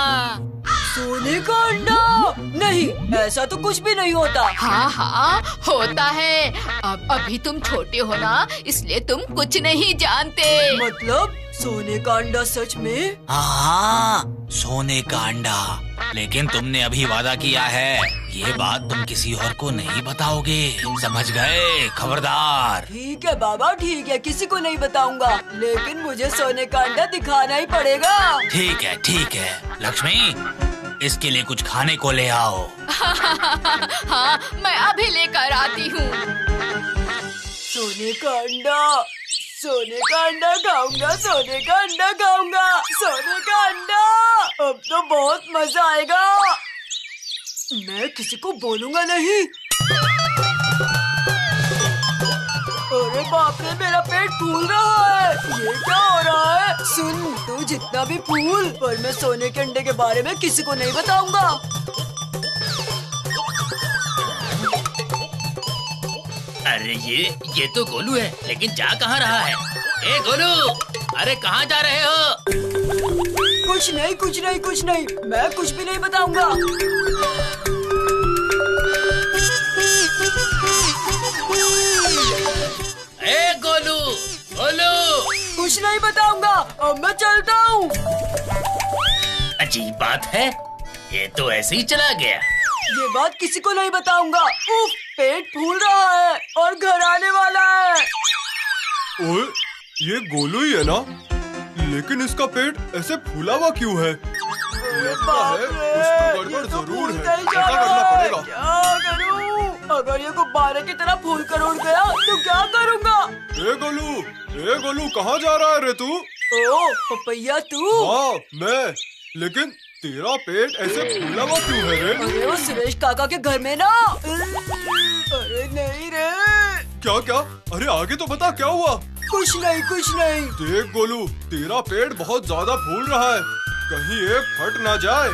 S8: सोने का अंडा? नहीं, ऐसा तो कुछ भी नहीं होता।
S9: हाँ हाँ होता है। अब अभी तुम छोटे हो ना, इसलिए तुम कुछ नहीं जानते।
S8: मतलब सोने का अंडा सच में?
S6: हाँ, सोने का अंडा। लेकिन तुमने अभी वादा किया है, ये बात तुम किसी और को नहीं बताओगे, समझ गए? खबरदार।
S8: ठीक है बाबा, ठीक है, किसी को नहीं बताऊंगा, लेकिन मुझे सोने का अंडा दिखाना ही पड़ेगा।
S6: ठीक है, ठीक है। लक्ष्मी, इसके लिए कुछ खाने को ले आओ।
S9: हाँ, मैं अभी लेकर आती हूँ।
S8: सोने का अंडा, सोने का अंडा खाऊंगा, सोने का अंडा खाऊंगा, सोने का अंडा। अब तो बहुत मजा आएगा। मैं किसी को बोलूंगा नहीं। अरे बाप रे, मेरा पेट फूल रहा है। ये क्या हो रहा है? सुन, तू जितना भी फूल, पर मैं सोने के अंडे के बारे में किसी को नहीं बताऊंगा।
S7: अरे ये तो गोलू है, लेकिन जा कहाँ रहा है? ए गोलू, अरे कहाँ जा रहे हो?
S8: कुछ नहीं, कुछ नहीं, कुछ नहीं, मैं कुछ भी नहीं बताऊंगा।
S7: ए गोलू, गोलू,
S8: कुछ नहीं बताऊंगा। अब मैं चलता हूँ।
S7: अजीब बात है, ये तो ऐसे ही चला गया।
S8: ये बात किसी को नहीं बताऊंगा। उफ, पेट फूल रहा है और घर आने वाला है।
S2: ओए, ये गोलू ही है ना? लेकिन इसका पेट ऐसे फूला हुआ क्यों है? लगता है कुछ तो गड़बड़ जरूर है। पता करना पड़ेगा।
S8: क्या करूं? अगर ये गुब्बारे की तरह फूल कर उड़ गया तो क्या करूंगा?
S2: ए गोलू, कहाँ जा रहा है रे तू?
S8: ओ पपैया, तू?
S2: हाँ, मैं। लेकिन तेरा पेट ऐसे फूला हुआ क्यों है रे?
S8: अरे वो सुरेश काका के घर में ना। अरे नहीं रे।
S2: क्या? अरे आगे तो बता, क्या हुआ?
S8: कुछ नहीं, कुछ नहीं।
S2: देख गोलू, तेरा पेट बहुत ज्यादा फूल रहा है, कहीं एक फट ना जाए।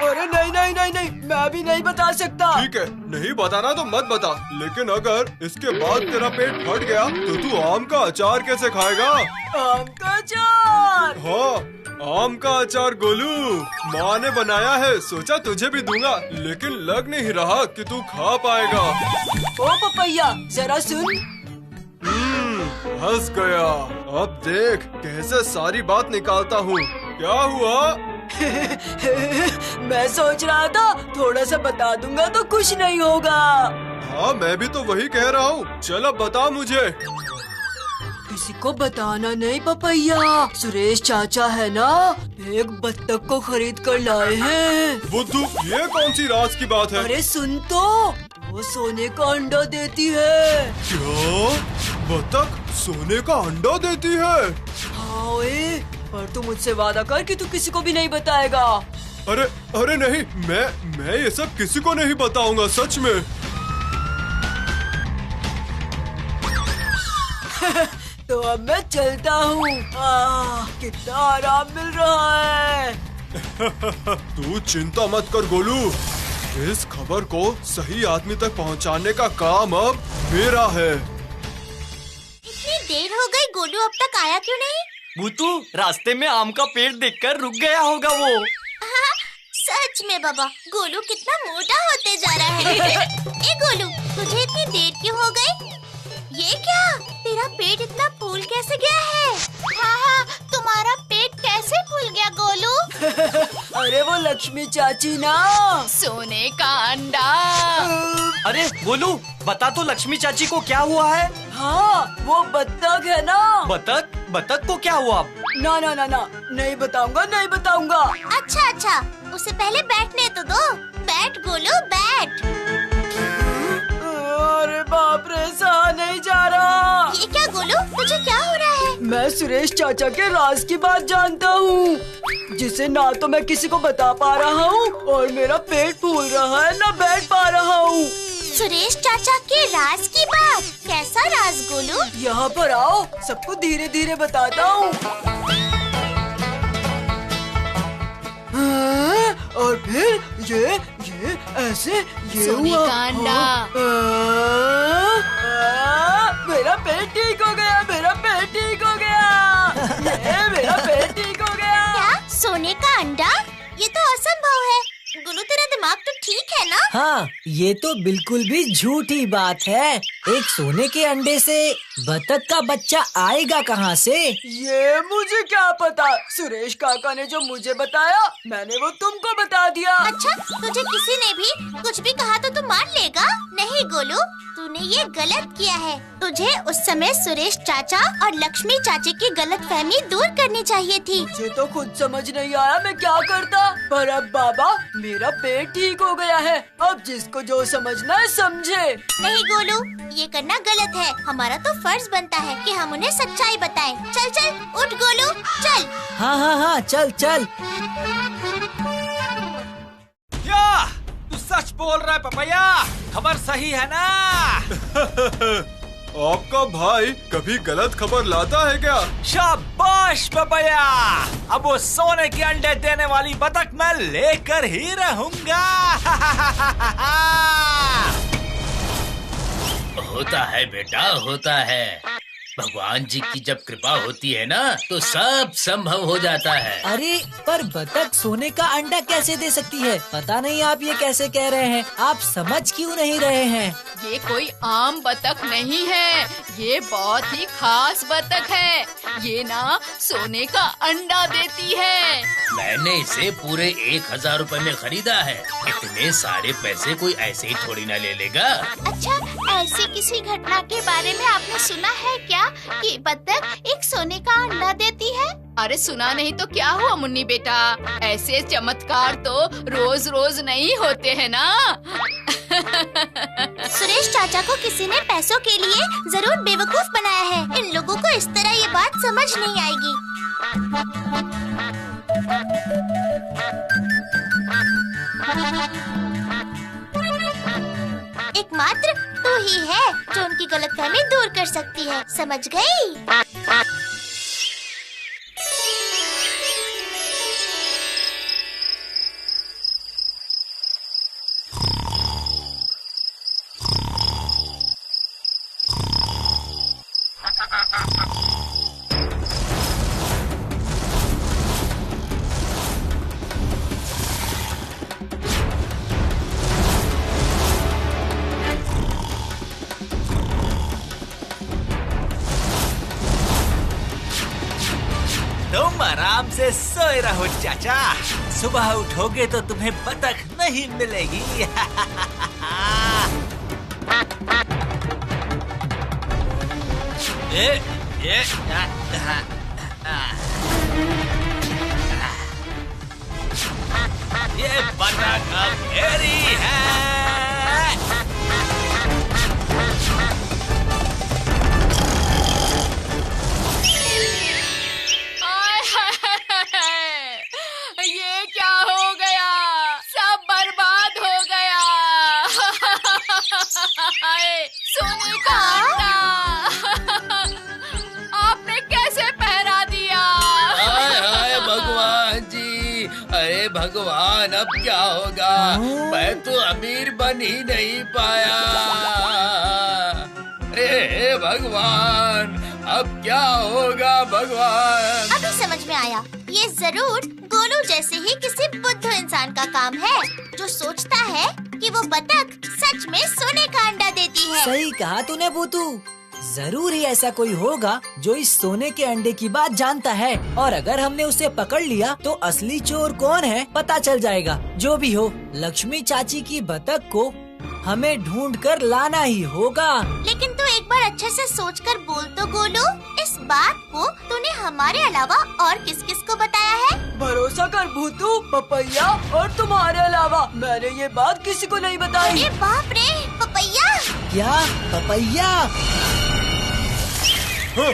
S8: अरे नहीं, मैं भी नहीं बता सकता।
S2: ठीक है, नहीं बताना तो मत बता, लेकिन अगर इसके बाद तेरा पेट फट गया तो तू आम का अचार कैसे खाएगा?
S8: आम का अचार?
S2: हाँ, आम का अचार गोलू, माँ ने बनाया है, सोचा तुझे भी दूंगा, लेकिन लग नहीं रहा कि तू खा पाएगा।
S8: ओ पपैया, जरा सुन।
S2: हंस गया। अब देख कैसे सारी बात निकालता हूँ। क्या हुआ?
S8: मैं सोच रहा था थोड़ा सा बता दूंगा तो कुछ नहीं होगा।
S2: हाँ, मैं भी तो वही कह रहा हूँ। चल अब बता मुझे।
S8: किसी को बताना नहीं पपैया। सुरेश चाचा है ना, एक बत्तख को खरीद कर लाए हैं।
S2: बुद्धू, ये कौन सी राज की बात है?
S8: अरे सुन तो, वो सोने का अंडा देती है।
S2: क्या? बत्तख सोने का अंडा देती है?
S8: हाँ ओए, पर तू मुझसे वादा कर कि तू किसी को भी नहीं बताएगा।
S2: अरे नहीं, मैं ये सब किसी को नहीं बताऊंगा, सच में।
S8: तो अब मैं चलता हूँ। कितना आराम मिल रहा है।
S2: तू चिंता मत कर गोलू, इस खबर को सही आदमी तक पहुंचाने का काम अब मेरा है।
S4: इतनी देर हो गई, गोलू अब तक आया क्यों नहीं?
S8: भूतू, रास्ते में आम का पेड़ देखकर रुक गया होगा वो।
S4: हाँ, सच में बाबा, गोलू कितना मोटा होते जा रहा है। ए गोलू, तुझे इतनी देर क्यों हो गई? ये क्या? तेरा पेट इतना फूल कैसे गया है? हाँ, तुम्हारा पेट कैसे फूल गया गोलू?
S8: अरे वो लक्ष्मी चाची ना।
S9: सोने का अंडा।
S8: अरे गोलू, बता तो लक्ष्मी चाची को क्या हुआ है? हाँ, वो बत्तख है ना। बत्तख को क्या हुआ? ना, नहीं बताऊंगा।
S4: अच्छा, उसे पहले बैठने तो दो। बैठ गोलू, बैठ।
S8: अरे बाप रे, सहा नहीं जा रहा।
S4: ये क्या गोलू, तुझे क्या हो रहा है?
S8: मैं सुरेश चाचा के राज की बात जानता हूँ, जिसे ना तो मैं किसी को बता पा रहा हूँ और मेरा पेट फूल रहा है, ना बैठ पा रहा हूँ।
S4: सुरेश चाचा के राज की बात? कैसा राज गोलू?
S8: यहाँ पर आओ, सबको धीरे धीरे बताता हूँ। और फिर ये ऐसे ये
S9: सोने
S8: हुआ।
S9: का अंडा।
S8: मेरा पेट ठीक हो गया, ये मेरा पेट ठीक हो गया।
S4: क्या? सोने का अंडा? ये तो असंभव है।
S1: हाँ, ये तो बिल्कुल भी झूठी बात है। एक सोने के अंडे से बतख का बच्चा आएगा कहाँ से?
S8: ये मुझे क्या पता। सुरेश काका ने जो मुझे बताया मैंने वो तुमको बता दिया।
S4: अच्छा, तुझे किसी ने भी कुछ भी कहा तो तू मान लेगा? नहीं गोलू, तूने ये गलत किया है। तुझे उस समय सुरेश चाचा और लक्ष्मी चाची की गलतफहमी दूर करनी चाहिए थी।
S8: मुझे तो खुद समझ नहीं आया मैं क्या करता, पर अब बाबा मेरा पेट ठीक हो गया है। अब जिसको जो समझना है समझे।
S4: नहीं गोलू, ये करना गलत है। हमारा तो फर्ज बनता है कि हम उन्हें सच्चाई बताएं। चल चल, उठ गोलू, चल।
S1: हाँ हाँ हाँ, चल चल।
S6: क्या तू सच बोल रहा है पपैया? खबर सही है ना?
S2: आपका भाई कभी गलत खबर लाता है क्या?
S6: शाबाश पपैया, अब वो सोने के अंडे देने वाली बतख मैं लेकर ही रहूंगा।
S7: होता है बेटा, होता है। भगवान जी की जब कृपा होती है ना तो सब संभव हो जाता है।
S1: अरे पर बतख सोने का अंडा कैसे दे सकती है? पता नहीं आप ये कैसे कह रहे हैं। आप समझ क्यों नहीं रहे हैं?
S9: ये कोई आम बतख नहीं है, ये बहुत ही खास बतख है। ये ना सोने का अंडा देती है।
S7: मैंने इसे पूरे 1000 रुपए में खरीदा है। इतने सारे पैसे कोई ऐसे ही थोड़ी ना ले लेगा।
S10: अच्छा, ऐसी किसी घटना के बारे में आपने सुना है क्या कि बतख एक सोने का अंडा देती है?
S9: अरे सुना नहीं तो क्या हुआ मुन्नी बेटा, ऐसे चमत्कार तो रोज रोज नहीं होते हैं ना।
S4: सुरेश चाचा को किसी ने पैसों के लिए जरूर बेवकूफ बनाया है। इन लोगों को इस तरह ये बात समझ नहीं आएगी। एकमात्र तू ही है जो उनकी गलतफहमी दूर कर सकती है, समझ गई?
S6: तुम आराम से सोए रहो चाचा, सुबह उठोगे तो तुम्हें बतख नहीं मिलेगी। ये बतख अब मेरी है।
S9: ये क्या हो गया? सब बर्बाद हो गया। सोने का अंडा आपने कैसे पहरा दिया?
S7: हाय हाय भगवान जी, अरे भगवान अब क्या होगा? मैं तो अमीर बन ही नहीं पाया। हे भगवान, अब क्या होगा भगवान?
S4: अभी समझ में आया, ये जरूर गोलू जैसे ही किसी बुद्धू इंसान का काम है जो सोचता है कि वो बतख सच में सोने का अंडा देती है।
S1: सही कहा तूने भूतू, जरूर ही ऐसा कोई होगा जो इस सोने के अंडे की बात जानता है, और अगर हमने उसे पकड़ लिया तो असली चोर कौन है पता चल जाएगा। जो भी हो, लक्ष्मी चाची की बतख को हमें ढूंढ कर लाना ही होगा।
S4: लेकिन तू एक बार अच्छे से सोचकर बोल तो गोलू, इस बात को तूने हमारे अलावा और किस किस को बताया है?
S8: भरोसा कर भूतू, पपैया और तुम्हारे अलावा मैंने ये बात किसी को नहीं बताई।
S4: अरे बाप रे, पपैया!
S1: क्या पपैया?
S2: हाँ,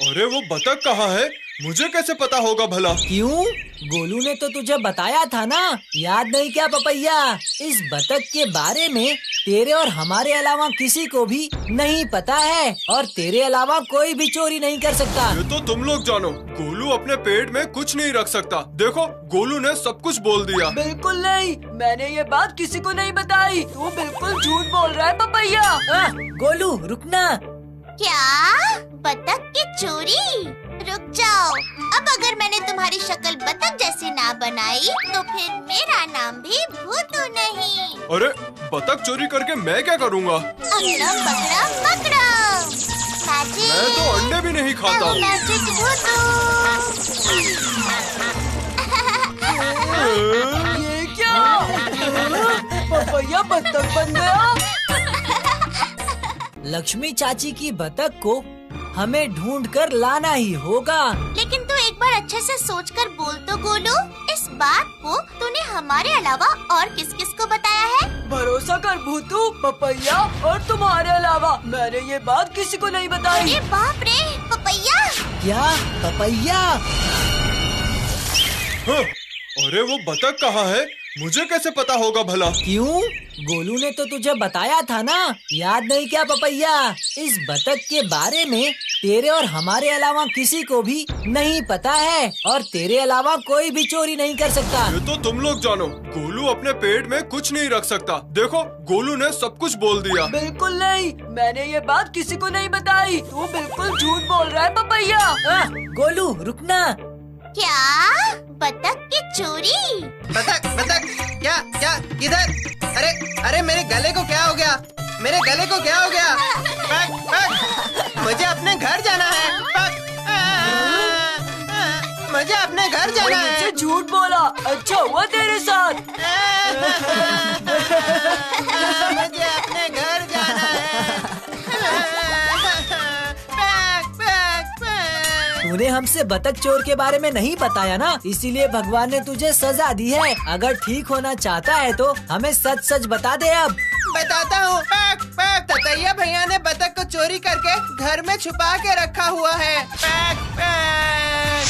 S2: अरे वो बतख कहाँ है? मुझे कैसे पता होगा भला?
S1: क्यों? गोलू ने तो तुझे बताया था ना, याद नहीं क्या पपैया? इस बतख के बारे में तेरे और हमारे अलावा किसी को भी नहीं पता है, और तेरे अलावा कोई भी चोरी नहीं कर सकता।
S2: ये तो तुम लोग जानो। गोलू अपने पेट में कुछ नहीं रख सकता। देखो, गोलू ने सब कुछ बोल दिया।
S8: बिल्कुल नहीं, मैंने ये बात किसी को नहीं बताई। तू बिल्कुल झूठ बोल रहा है पपैया।
S1: गोलू रुकना।
S4: क्या? बतख की चोरी? रुक जाओ, अब अगर मैंने तुम्हारी तुम्हारी शक्ल बतख जैसी ना बनाई तो फिर मेरा नाम भी भूतू नहीं।
S2: अरे बतख चोरी करके मैं क्या करूँगा?
S4: अकड़म बकड़म पकड़म। मैजिक
S2: मैं तो अंडे भी नहीं खाता।
S4: मैजिक भूतू।
S8: ये क्या? पपैया बतख बन गया।
S1: लक्ष्मी चाची की बतख को हमें ढूंढकर लाना ही होगा।
S4: लेकिन तू एक बार अच्छे से सोचकर बोल तो गोलू, इस बात को तूने हमारे अलावा और किस किस को बताया है?
S8: भरोसा कर भूतू, पपैया और तुम्हारे अलावा मैंने ये बात किसी को नहीं बताई।
S4: अरे बाप रे, पपैया?
S1: क्या पपैया?
S2: हाँ, अरे वो बतख कहाँ है? मुझे कैसे पता होगा भला?
S1: क्यों? गोलू ने तो तुझे बताया था ना, याद नहीं क्या पपैया? इस बतख के बारे में तेरे और हमारे अलावा किसी को भी नहीं पता है और तेरे अलावा कोई भी चोरी नहीं कर सकता।
S2: ये तो तुम लोग जानो। गोलू अपने पेट में कुछ नहीं रख सकता। देखो गोलू ने सब कुछ बोल दिया।
S8: बिल्कुल नहीं, मैंने ये बात किसी को नहीं बताई। तू बिल्कुल झूठ बोल रहा है पपैया।
S1: गोलू रुकना।
S4: क्या? बतख की चोरी?
S12: बतख बतख क्या क्या किधर? अरे अरे मेरे गले को क्या हो गया? मेरे गले को क्या हो गया? पैक पैक, मुझे अपने घर जाना है। मुझे अपने घर जाना है।
S8: मुझसे झूठ बोला, अच्छा हुआ तेरे साथ।
S12: मुझे अपने घर जाना है।
S1: तूने हमसे बतख चोर के बारे में नहीं बताया ना, इसीलिए भगवान ने तुझे सजा दी है। अगर ठीक होना चाहता है तो हमें सच सच बता दे। अब
S12: बताता हूँ। पैक पैक, ततैया भैया ने बतख को चोरी करके घर में छुपा के रखा हुआ है। Pack pack.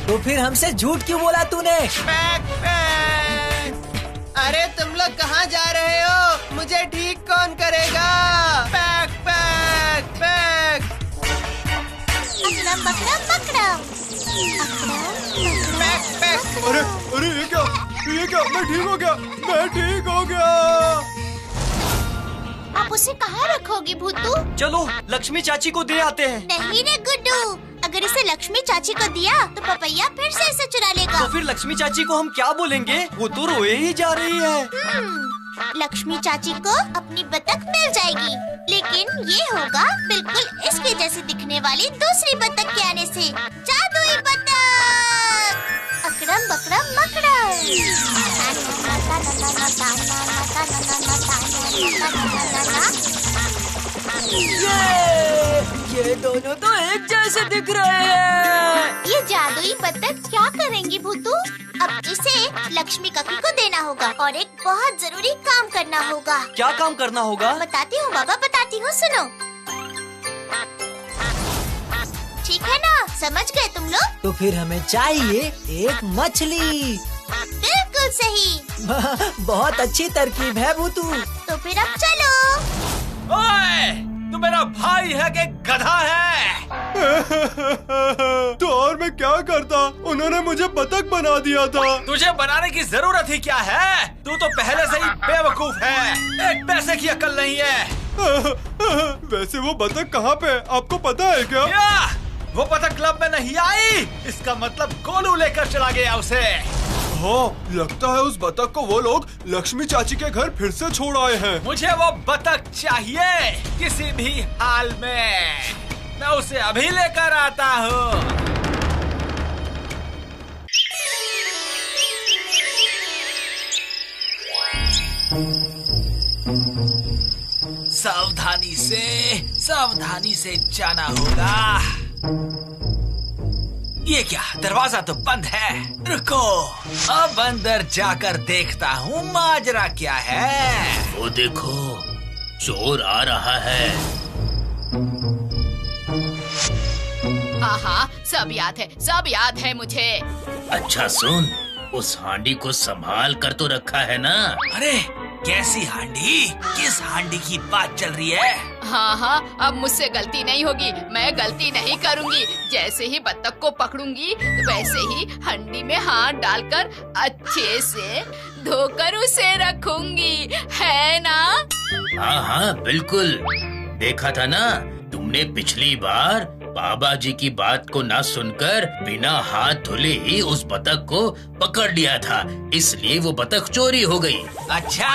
S1: तो फिर हमसे झूठ क्यों बोला तूने?
S12: Pack pack. अरे तुम लोग कहाँ जा रहे हो? मुझे ठीक कौन करेगा? Pack pack pack.
S4: अकड़म बकड़म पकड़म।
S12: Pack pack.
S2: अरे अरे ये क्या? मैं ठीक हो गया। मैं ठीक हो गया।
S4: आप उसे कहाँ रखोगी भूतू?
S12: चलो लक्ष्मी चाची को दे आते हैं।
S4: नहीं रे गुड्डू, अगर इसे लक्ष्मी चाची को दिया तो पपैया फिर से इसे चुरा लेगा।
S12: तो फिर लक्ष्मी चाची को हम क्या बोलेंगे? वो तो रोए ही जा रही है।
S4: लक्ष्मी चाची को अपनी बतख मिल जाएगी, लेकिन ये होगा बिल्कुल इसके जैसी दिखने वाली दूसरी बतख के आने से। जादुई बतख। अकड़म बकड़म मकड़म।
S8: ये दोनों तो एक जैसे दिख रहे हैं।
S4: ये जादुई बतख क्या करेंगी भूतू? अब इसे लक्ष्मी ककी को देना होगा और एक बहुत जरूरी काम करना होगा।
S12: क्या काम करना होगा?
S4: बताती हूँ बाबा, बताती हूँ, सुनो। ठीक है ना, समझ गए तुम लोग?
S1: तो फिर हमें चाहिए एक मछली।
S4: बिल्कुल सही।
S1: बहुत अच्छी तरकीब है भूतू।
S4: तो फिर अब चलो।
S6: ओए, तू मेरा भाई है कि गधा है?
S2: तो और मैं क्या करता? उन्होंने मुझे बतख बना दिया था।
S6: तुझे बनाने की जरूरत ही क्या है? तू तो पहले से ही बेवकूफ है। एक पैसे की अक्ल नहीं है।
S2: वैसे वो बतख कहाँ पे? आपको पता है क्या?
S6: वो बतख क्लब में नहीं आई, इसका मतलब गोलू लेकर चला गया उसे।
S2: हाँ, लगता है उस बतख को वो लोग लक्ष्मी चाची के घर फिर से छोड़ आए हैं।
S6: मुझे वो बतख चाहिए किसी भी हाल में। मैं उसे अभी लेकर आता हूँ। सावधानी से जाना होगा। ये क्या, दरवाजा तो बंद है। रुको, अब अंदर जाकर देखता हूँ माजरा क्या है।
S7: वो देखो, चोर आ रहा है।
S9: हाँ, सब याद है मुझे।
S7: अच्छा सुन, उस हांडी को संभाल कर तो रखा है ना?
S6: अरे कैसी हांडी? किस हांडी की बात चल रही है?
S9: हाँ, अब मुझसे गलती नहीं होगी। मैं गलती नहीं करूँगी। जैसे ही बत्तख को पकड़ूंगी वैसे ही हंडी में हाथ डालकर अच्छे से धोकर उसे रखूंगी, है ना?
S7: हाँ बिल्कुल, देखा था ना तुमने पिछली बार बाबा जी की बात को ना सुनकर बिना हाथ धुले ही उस बतख को पकड़ लिया था, इसलिए वो बतख चोरी हो गई।
S6: अच्छा,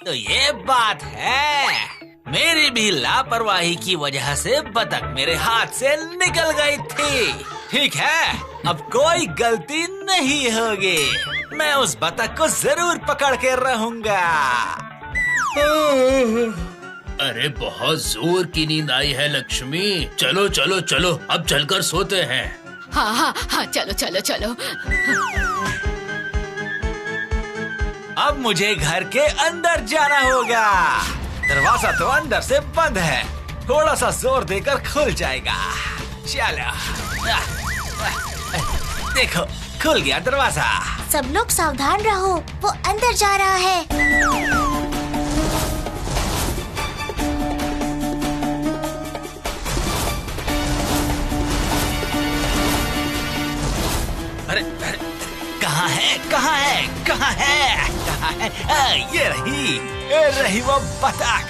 S6: तो ये बात है। मेरी भी लापरवाही की वजह से बतख मेरे हाथ से निकल गई थी। ठीक है, अब कोई गलती नहीं होगी। मैं उस बतख को जरूर पकड़ के रहूंगा।
S7: अरे बहुत जोर की नींद आई है लक्ष्मी। चलो चलो चलो, अब चलकर सोते हैं।
S9: हाँ हाँ हाँ, चलो चलो चलो।
S6: अब मुझे घर के अंदर जाना होगा। दरवाजा तो अंदर से बंद है, थोड़ा सा जोर देकर खुल जाएगा। चलो, देखो खुल गया दरवाजा।
S4: सब लोग सावधान रहो, वो अंदर जा रहा है।
S6: अरे कहाँ है कहाँ है कहाँ है कहाँ है? ये रही वो बतख।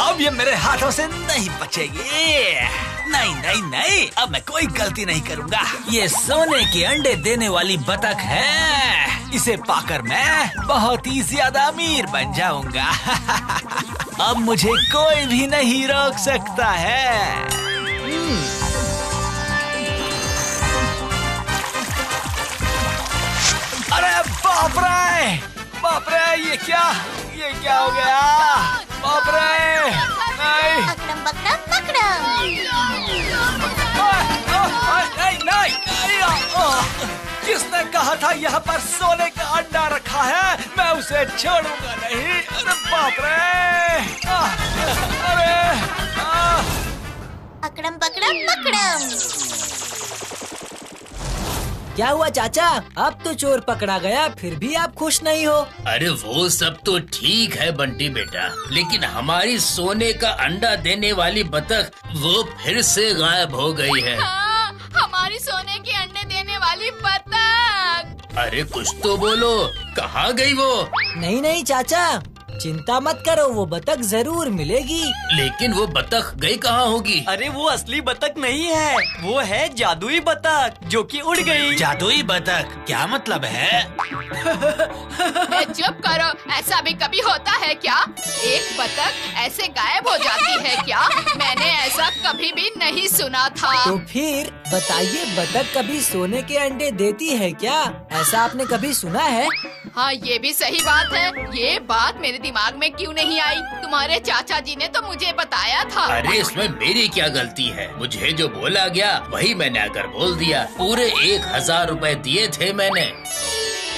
S6: अब ये मेरे हाथों से नहीं बचेगी। नहीं नहीं नहीं, अब मैं कोई गलती नहीं करूँगा। ये सोने के अंडे देने वाली बतख है, इसे पाकर मैं बहुत ही ज्यादा अमीर बन जाऊंगा। अब मुझे कोई भी नहीं रोक सकता है। अरे बाप रे, ये क्या हो गया? बाप रे, नहीं।
S4: अकड़म बकड़म पकड़म।
S6: नहीं। किसने कहा था यहाँ पर सोने का अंडा रखा है? मैं उसे छोड़ूंगा नहीं। अरे बाप रे, अरे
S4: अकड़म बकड़म पकड़म।
S1: क्या हुआ चाचा? अब तो चोर पकड़ा गया, फिर भी आप खुश नहीं हो?
S7: अरे वो सब तो ठीक है बंटी बेटा, लेकिन हमारी सोने का अंडा देने वाली बतख वो फिर से गायब हो गई है।
S9: हाँ, हमारी सोने के अंडे देने वाली बतख।
S7: अरे कुछ तो बोलो, कहाँ गई वो?
S1: नहीं नहीं चाचा, चिंता मत करो, वो बतख जरूर मिलेगी।
S7: लेकिन वो बतख गई कहाँ होगी?
S8: अरे वो असली बतख नहीं है, वो है जादुई बतख जो कि उड़ गई।
S6: जादुई बतख? क्या मतलब है?
S9: चुप करो, ऐसा भी कभी होता है क्या? एक बतख ऐसे गायब हो जाती है क्या? मैंने ऐसा कभी भी नहीं सुना था।
S1: तो फिर बताइए, बतख कभी सोने के अंडे देती है क्या? ऐसा आपने कबी सुना है?
S9: हाँ, ये भी सही बात है। ये बात मेरे दिमाग में क्यों नहीं आई? तुम्हारे चाचा जी ने तो मुझे बताया था।
S7: अरे इसमें मेरी क्या गलती है? मुझे जो बोला गया वही मैंने आकर बोल दिया। पूरे 1000 रुपए दिए थे मैंने।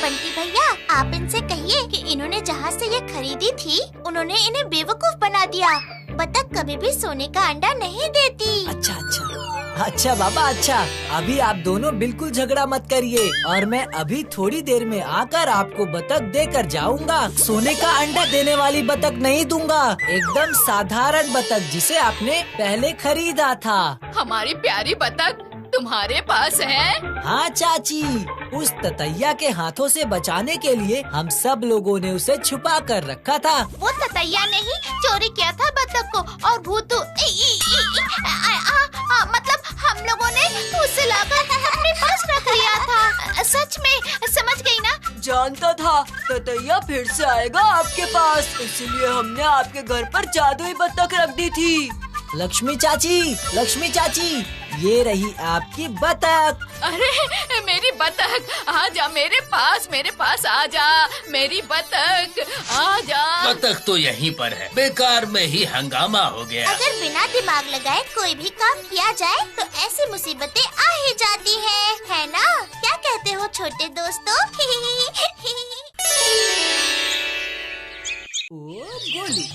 S4: बंटी भैया, आप इनसे कहिए कि इन्होंने जहाँ से ये खरीदी थी, उन्होंने इन्हें बेवकूफ बना दिया। बतख कभी भी सोने का अंडा नहीं देती।
S1: अच्छा बाबा, अच्छा। अभी आप दोनों बिल्कुल झगड़ा मत करिए, और मैं अभी थोड़ी देर में आकर आपको बतख देकर जाऊंगा। सोने का अंडा देने वाली बतख नहीं दूंगा, एकदम साधारण बतख जिसे आपने पहले खरीदा था।
S9: हमारी प्यारी बतख तुम्हारे पास है?
S1: हाँ चाची, उस ततैया के हाथों से बचाने के लिए हम सब लोगों ने उसे छुपा कर रखा था।
S10: वो ततैया ने ही चोरी किया था बतख को, और भूतू मतलब हम लोगों ने उसे लाकर अपने पास रख लिया था। सच में, समझ गई ना?
S8: जानता था ततैया फिर से आएगा आपके पास, इसलिए हमने आपके घर पर जादुई बतख रख दी थी।
S1: लक्ष्मी चाची, ये रही आपकी बतख।
S9: अरे मेरी बतख, आजा मेरे पास आजा, मेरी बतख आजा।
S7: बतख तो यहीं पर है, बेकार में ही हंगामा हो गया।
S4: अगर बिना दिमाग लगाए कोई भी काम किया जाए तो ऐसी मुसीबतें आ ही जाती है ना? क्या कहते हो छोटे दोस्तों?
S1: ओ गोली।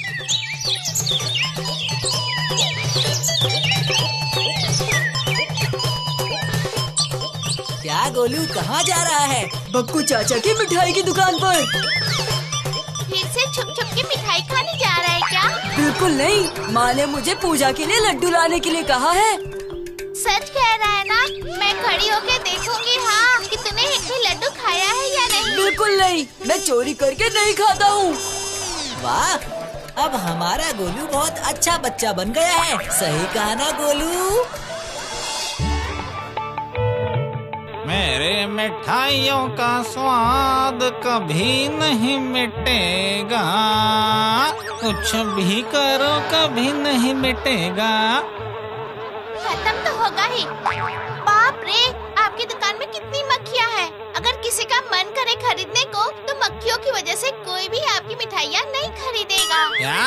S1: क्या गोलू, कहाँ जा रहा है?
S8: बक्कू चाचा की मिठाई की दुकान पर।
S10: फिर से छुप छुप के मिठाई खाने जा रहा है क्या?
S8: बिल्कुल नहीं, माँ ने मुझे पूजा के लिए लड्डू लाने के लिए कहा है।
S10: सच कह रहा है ना? मैं खड़ी होके देखूंगी हाँ कि तूने एक भी लड्डू खाया है या नहीं।
S8: बिल्कुल नहीं, मैं चोरी करके नहीं खाता हूँ।
S1: वाह, अब हमारा गोलू बहुत अच्छा बच्चा बन गया है। सही कहा ना गोलू?
S6: मेरे मिठाइयों का स्वाद कभी नहीं मिटेगा, कुछ भी करो कभी नहीं मिटेगा।
S10: खत्म तो होगा ही। बाप रे, आपकी दुकान में कितनी मक्खियाँ हैं। अगर किसी का मन करे खरीदने को तो मक्खियों की वजह से कोई भी आपकी मिठाइयाँ नहीं खरीदेगा।
S6: क्या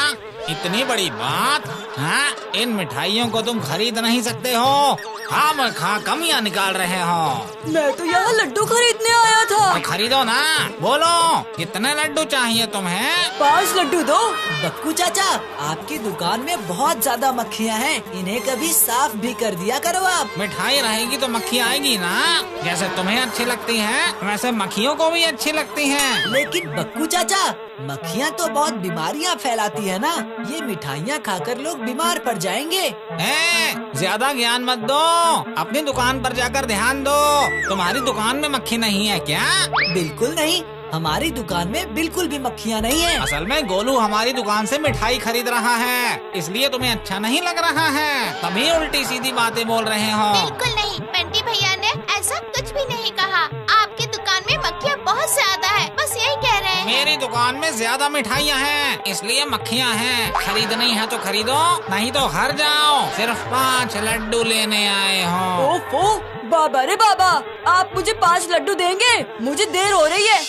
S6: इतनी बड़ी बात? हाँ, इन मिठाइयों को तुम खरीद नहीं सकते हो। हाँ, खा कमियाँ निकाल रहे हो।
S8: मैं तो यहाँ लड्डू खरीदने आया था।
S6: तो खरीदो ना, बोलो कितने लड्डू चाहिए तुम्हें?
S8: 5 लड्डू दो।
S1: बक्कू चाचा, आपकी दुकान में बहुत ज्यादा मक्खियाँ हैं, इन्हें कभी साफ भी कर दिया करो आप।
S6: मिठाई रहेगी तो मक्खी आएगी ना। जैसे तुम्हें अच्छी लगती है वैसे मक्खियों को भी अच्छी लगती हैं।
S1: लेकिन बक्कू चाचा, मक्खियाँ तो बहुत बीमारियाँ फैलाती है ना, ये मिठाइयाँ खाकर लोग बीमार पड़ जाएंगे।
S6: ज्यादा ज्ञान मत दो, अपनी दुकान पर जाकर ध्यान दो। तुम्हारी दुकान में मक्खी नहीं है क्या?
S1: बिल्कुल नहीं, हमारी दुकान में बिल्कुल भी मक्खियाँ नहीं है।
S6: असल में गोलू हमारी दुकान से मिठाई खरीद रहा है, इसलिए तुम्हें अच्छा नहीं लग रहा है, तभी उल्टी सीधी बातें बोल रहे हो।
S10: बिल्कुल नहीं, बंटी भैया ने ऐसा कुछ भी नहीं कहा। आपकी दुकान में मक्खियाँ बहुत ज्यादा है, बस यही कह रहे हैं।
S6: मेरी दुकान में ज्यादा मिठाइयाँ हैं, इसलिए मक्खियाँ हैं। खरीदनी है तो खरीदो, नहीं तो घर जाओ। सिर्फ 5 लड्डू लेने आए हो।
S8: ओफो, बाबा रे बाबा, आप मुझे 5 लड्डू देंगे? मुझे देर हो रही है।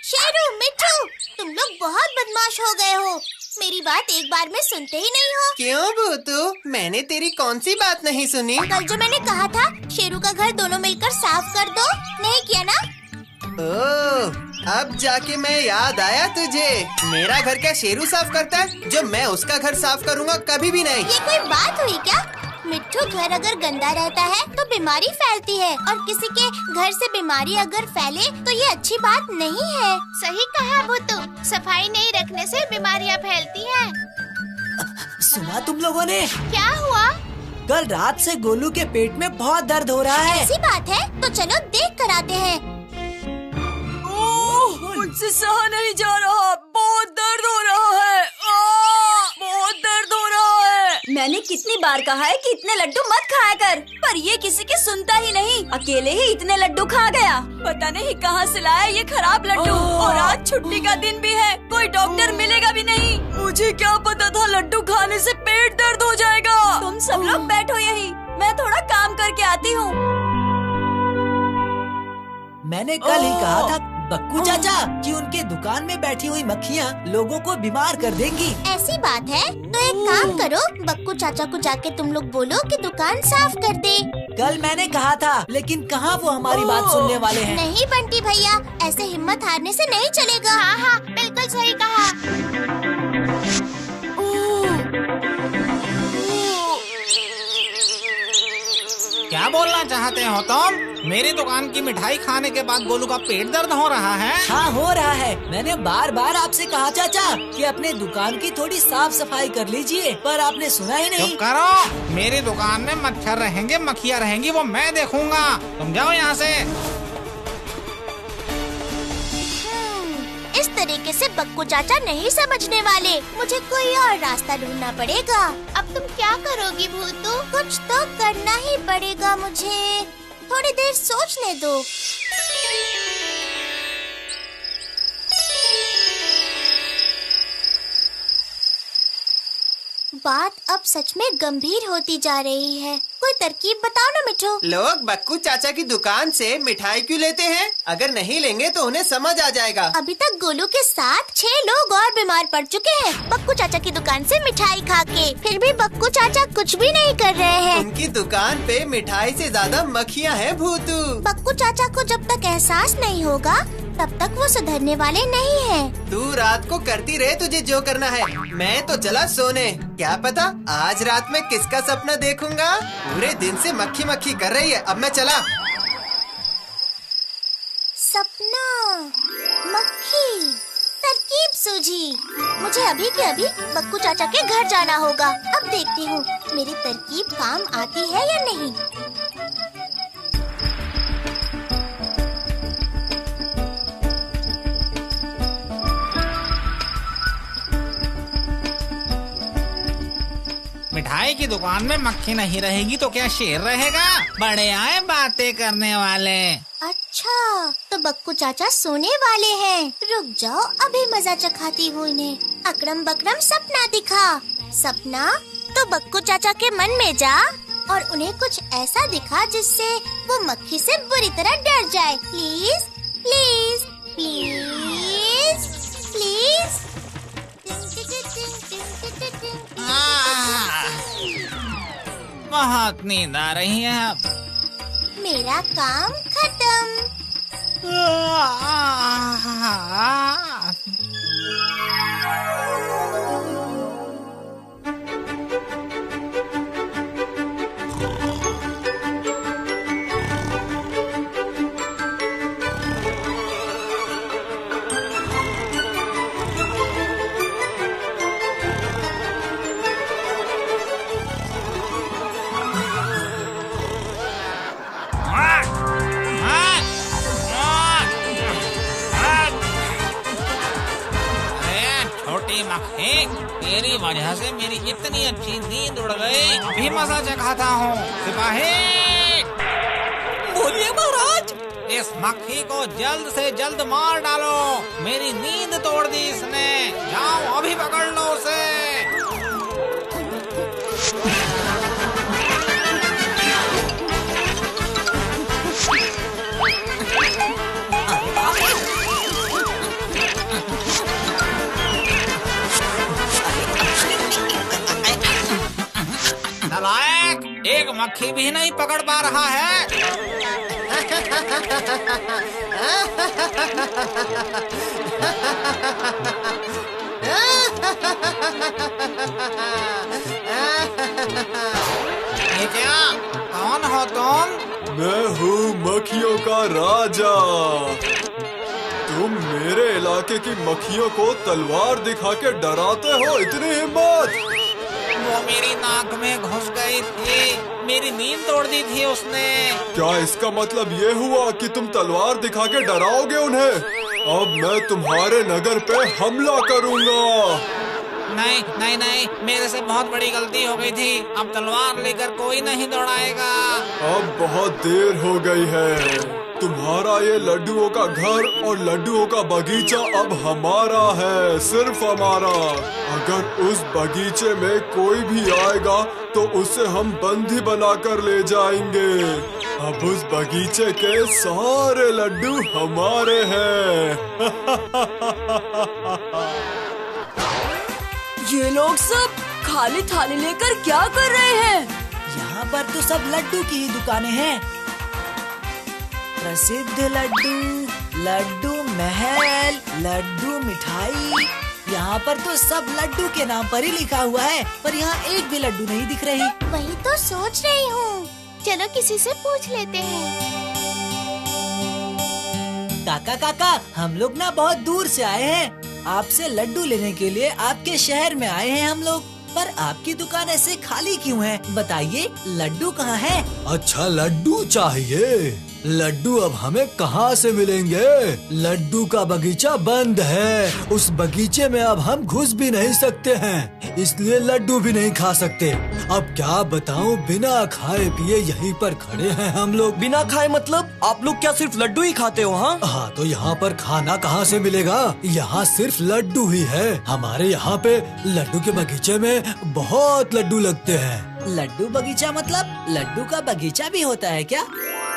S4: शेरू, मिट्ठू, तुम लोग बहुत बदमाश हो गए हो। मेरी बात एक बार में सुनते ही नहीं हो।
S12: क्यों भूतू, मैंने तेरी कौन सी बात नहीं सुनी?
S4: कल जो मैंने कहा था शेरू का घर दोनों मिलकर साफ कर दो, नहीं किया ना?
S12: ओह, अब जाके मैं याद आया तुझे। मेरा घर क्या शेरू साफ करता है? जो मैं उसका घर साफ करूँगा कभी भी नहीं।
S4: ये कोई बात हुई क्या? मिट्ठू, घर अगर गंदा रहता है तो बीमारी फैलती है, और किसी के घर से बीमारी अगर फैले तो ये अच्छी बात नहीं है।
S10: सही कहा भूतू, सफाई नहीं रखने से बीमारियाँ फैलती हैं।
S1: सुना तुम लोगों ने?
S10: क्या हुआ?
S1: कल रात से गोलू के पेट में बहुत दर्द हो रहा है।
S4: ऐसी बात है तो चलो देख कर आते हैं।
S8: मुझसे सहा नहीं जा रहा, बहुत दर्द हो रहा है। बहुत दर्द हो रहा है। मैंने कितनी बार कहा है कि इतने लड्डू मत खाया कर, पर ये किसी की सुनता ही नहीं। अकेले ही इतने लड्डू खा गया। पता नहीं कहाँ से लाया ये खराब लड्डू। और आज छुट्टी का दिन भी है, कोई डॉक्टर मिलेगा भी नहीं। मुझे क्या पता था लड्डू खाने से पेट दर्द हो जाएगा। तुम सब लोग बैठो यहीं, मैं थोड़ा काम करके आती हूँ।
S1: मैंने कल ही कहा था बक्कू चाचा कि उनके दुकान में बैठी हुई मक्खियाँ लोगों को बीमार कर देंगी।
S4: ऐसी बात है तो एक काम करो, बक्कू चाचा को जाके तुम लोग बोलो कि दुकान साफ कर दे।
S1: कल मैंने कहा था, लेकिन कहाँ वो हमारी बात सुनने वाले हैं।
S4: नहीं बंटी भैया, ऐसे हिम्मत हारने से नहीं चलेगा।
S10: हाँ हाँ, बिल्कुल सही कहा।
S6: क्या बोलना चाहते हो तुम? मेरी दुकान की मिठाई खाने के बाद गोलू का पेट दर्द हो रहा है?
S1: हाँ, हो रहा है। मैंने बार बार आपसे कहा चाचा कि अपने दुकान की थोड़ी साफ सफाई कर लीजिए, पर आपने सुना ही नहीं।
S6: चुप करो, मेरी दुकान में मच्छर रहेंगे, मक्खियाँ रहेंगी, वो मैं देखूंगा। तुम जाओ यहाँ से।
S4: इस तरीके से बक्कू चाचा नहीं समझने वाले। मुझे कोई और रास्ता ढूंढना पड़ेगा।
S10: अब तुम क्या करोगी भूतू?
S4: कुछ तो करना ही पड़ेगा मुझे। थोड़ी देर सोचने दो। बात अब सच में गंभीर होती जा रही है। कोई तरकीब बताओ ना मिठू।
S12: लोग बक्कू चाचा की दुकान से मिठाई क्यों लेते हैं? अगर नहीं लेंगे तो उन्हें समझ आ जाएगा।
S4: अभी तक गोलू के साथ 6 लोग और बीमार पड़ चुके हैं बक्कू चाचा की दुकान से मिठाई खा के। फिर भी बक्कू चाचा कुछ भी नहीं कर रहे हैं।
S12: उनकी दुकान पे मिठाई से ज्यादा मक्खियाँ हैं भूतू।
S4: बक्कू चाचा को जब तक एहसास नहीं होगा तब तक वो सुधरने वाले नहीं हैं।
S12: तू रात को करती रहे तुझे जो करना है। मैं तो चला सोने। क्या पता आज रात में किसका सपना देखूंगा। पूरे दिन से मक्खी मक्खी कर रही है। अब मैं चला।
S4: सपना, मक्खी, तरकीब सूझी। मुझे अभी के अभी बक्कू चाचा के घर जाना होगा। अब देखती हूँ मेरी तरकीब काम आती है या नहीं।
S6: मिठाई की दुकान में मक्खी नहीं रहेगी तो क्या शेर रहेगा? बड़े आए बातें करने वाले।
S4: अच्छा, तो बक्कू चाचा सोने वाले हैं। रुक जाओ, अभी मजा चखाती हूँ इन्हें। अकरम बकरम सपना दिखा। सपना, तो बक्कू चाचा के मन में जा और उन्हें कुछ ऐसा दिखा जिससे वो मक्खी से बुरी तरह डर जाए। Please please please please.
S6: बहुत नींद आ रही है अब।
S4: मेरा काम खत्म।
S6: तेरी वजह से मेरी इतनी अच्छी नींद उड़ गई। अभी मजा चखाता हूँ। सिपाही,
S1: बोलिए महाराज।
S6: इस मक्खी को जल्द से जल्द मार डालो। मेरी नींद तोड़ दी इसने। जाओ अभी पकड़ लो उसे। एक मक्खी भी नहीं पकड़ पा रहा है। ये क्या? कौन हो तुम?
S2: मैं हूँ मक्खियों का राजा। तुम मेरे इलाके की मक्खियों को तलवार दिखा के डराते हो? इतनी हिम्मत?
S6: वो मेरी नाक में घुस गई थी। मेरी नींद तोड़ दी थी उसने।
S2: क्या इसका मतलब ये हुआ कि तुम तलवार दिखा के डराओगे उन्हें? अब मैं तुम्हारे नगर पे हमला करूंगा।
S6: नहीं नहीं नहीं, मेरे से बहुत बड़ी गलती हो गई थी। अब तलवार लेकर कोई नहीं दौड़ाएगा।
S2: अब बहुत देर हो गई है। तुम्हारा ये लड्डुओं का घर और लड्डुओं का बगीचा अब हमारा है, सिर्फ हमारा। अगर उस बगीचे में कोई भी आएगा तो उसे हम बंदी बनाकर ले जाएंगे। अब उस बगीचे के सारे लड्डू हमारे हैं।
S8: ये लोग सब खाली थाली लेकर क्या कर रहे हैं?
S1: यहाँ पर तो सब लड्डू की ही दुकानें हैं। प्रसिद्ध लड्डू, लड्डू महल, लड्डू मिठाई। यहाँ पर तो सब लड्डू के नाम पर ही लिखा हुआ है, पर यहाँ एक भी लड्डू नहीं दिख रही।
S4: वही तो सोच रही हूँ। चलो किसी से पूछ लेते हैं।
S1: काका काका, हम लोग ना बहुत दूर से आए हैं। आपसे लड्डू लेने के लिए आपके शहर में आए हैं हम लोग। पर आपकी दुकान ऐसे खाली क्यों है? बताइए, लड्डू कहाँ है?
S13: अच्छा, लड्डू चाहिए। लड्डू अब हमें कहाँ से मिलेंगे? लड्डू का बगीचा बंद है। उस बगीचे में अब हम घुस भी नहीं सकते हैं, इसलिए लड्डू भी नहीं खा सकते। अब क्या बताऊँ, बिना खाए पिए यहीं पर खड़े हैं हम लोग।
S12: बिना खाए मतलब? आप लोग क्या सिर्फ लड्डू ही खाते हो?
S13: हाँ, तो यहाँ पर खाना कहाँ से मिलेगा? यहाँ सिर्फ लड्डू ही है। हमारे यहाँ पे लड्डू के बगीचे में बहुत लड्डू लगते हैं।
S1: लड्डू बगीचा मतलब लड्डू का बगीचा भी होता है क्या?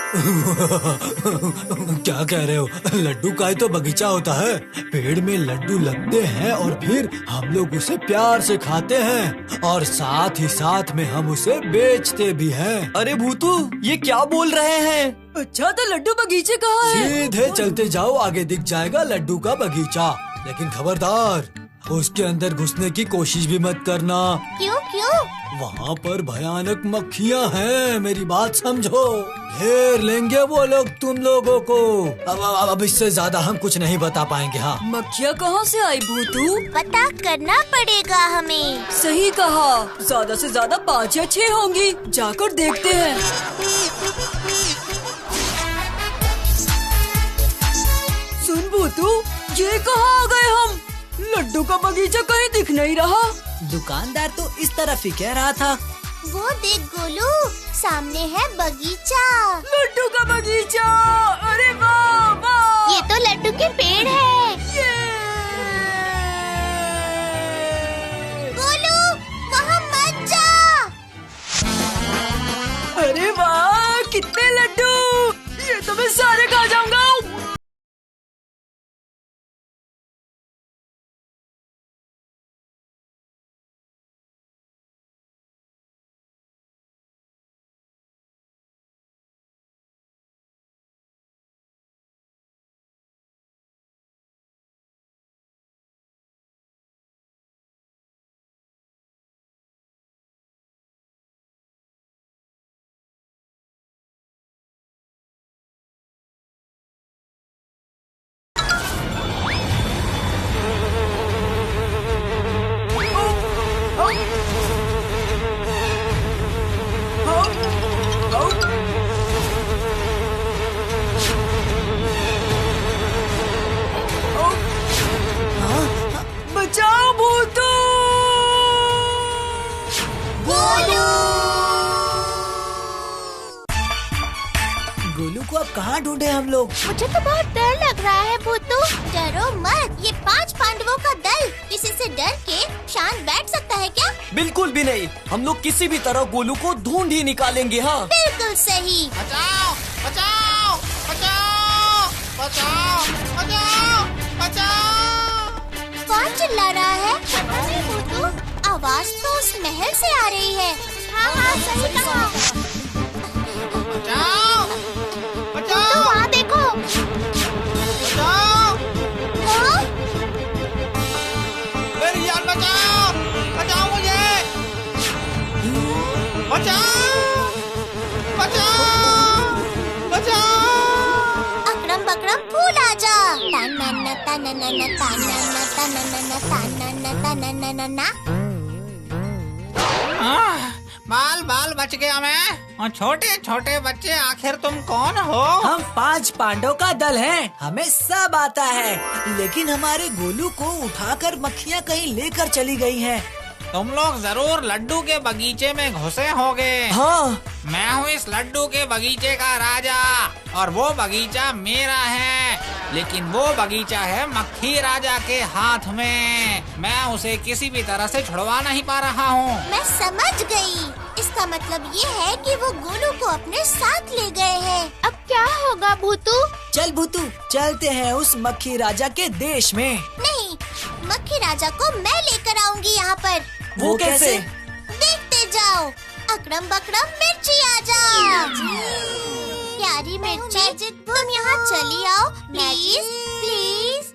S13: क्या कह रहे हो? लड्डू का ही तो बगीचा होता है। पेड़ में लड्डू लगते हैं और फिर हम लोग उसे प्यार से खाते हैं और साथ ही साथ में हम उसे बेचते भी हैं।
S12: अरे भूतू, ये क्या बोल रहे हैं?
S8: अच्छा, तो लड्डू बगीचे कहाँ है?
S13: सीधे चलते जाओ, आगे दिख जाएगा लड्डू का बगीचा। लेकिन खबरदार, उसके अंदर घुसने की कोशिश भी मत करना।
S4: क्यों क्यों?
S13: वहाँ पर भयानक मक्खियाँ हैं, मेरी बात समझो। घेर लेंगे वो लोग तुम लोगों को। अब इससे ज्यादा हम कुछ नहीं बता पाएंगे। हाँ,
S8: मक्खियाँ कहाँ से आई भूतू?
S4: पता करना पड़ेगा हमें।
S8: सही कहा, ज्यादा से ज्यादा 5 या 6 होंगी। जाकर देखते हैं। सुन भूतू, ये कहाँ आ गए हम? लड्डू का बगीचा कहीं दिख नहीं रहा।
S1: दुकानदार तो इस तरफ ही कह रहा था।
S4: वो देख गोलू, सामने है बगीचा।
S8: लड्डू का बगीचा। अरे वाह वाह।
S10: ये तो लड्डू के पेड़ है।
S4: गोलू, वहाँ मत जा।
S8: अरे वाह, कितने लड्डू। ये तो मैं सारे खा जाऊंगा। बचाओ भूतू।
S1: गोलू को अब कहाँ ढूंढे हम लोग?
S4: मुझे तो बहुत डर लग रहा है भूतू। डरो मत, ये 5 पांडवों का दल किसी से डर के शांत बैठ सकता है क्या?
S14: बिल्कुल भी नहीं। हम लोग किसी भी तरह गोलू को ढूंढ ही निकालेंगे। हाँ
S4: बिल्कुल सही।
S6: बचाओ बचाओ बचाओ बचाओ बचाओ बचाओ।
S4: कौन चिल्ला रहा है? पता नहीं भूतू, आवाज तो उस महल से आ रही है। हाँ हाँ सही कहा।
S6: बचाओ
S4: तो वहाँ देखो।
S6: बचाओ।
S4: हाँ?
S6: मेरी जान बचाओ। बचाओ मुझे। बचाओ बचाओ बचाओ।
S4: अकड़म बकड़म फूल आजा। तानन्ना तानन्ना तानन्ना तानन्ना तानन्ना तानन्ना।
S6: बाल बाल बच गया मैं। और छोटे छोटे बच्चे, आखिर तुम कौन हो?
S1: हम 5 पांडव का दल हैं। हमें सब आता है, लेकिन हमारे गोलू को उठाकर मक्खियाँ कहीं लेकर चली गई हैं।
S6: तुम लोग जरूर लड्डू के बगीचे में घुसे होगे।
S1: हाँ,
S6: मैं हूँ इस लड्डू के बगीचे का राजा, और वो बगीचा मेरा है। लेकिन वो बगीचा है मक्खी राजा के हाथ में। मैं उसे किसी भी तरह से छुड़वा नहीं पा रहा हूँ।
S4: मैं समझ गई। इसका मतलब ये है कि वो गोलू को अपने साथ ले गए हैं।
S10: अब क्या होगा भूतू?
S1: चल भूतू, चलते हैं उस मक्खी राजा के देश में।
S4: नहीं, मक्खी राजा को मैं लेकर आऊंगी यहाँ पर।
S1: वो कैसे?
S4: देखते जाओ। अकड़म बकड़म मिर्ची आजा। प्यारी मिर्ची, तुम यहाँ चली आओ प्लीज प्लीज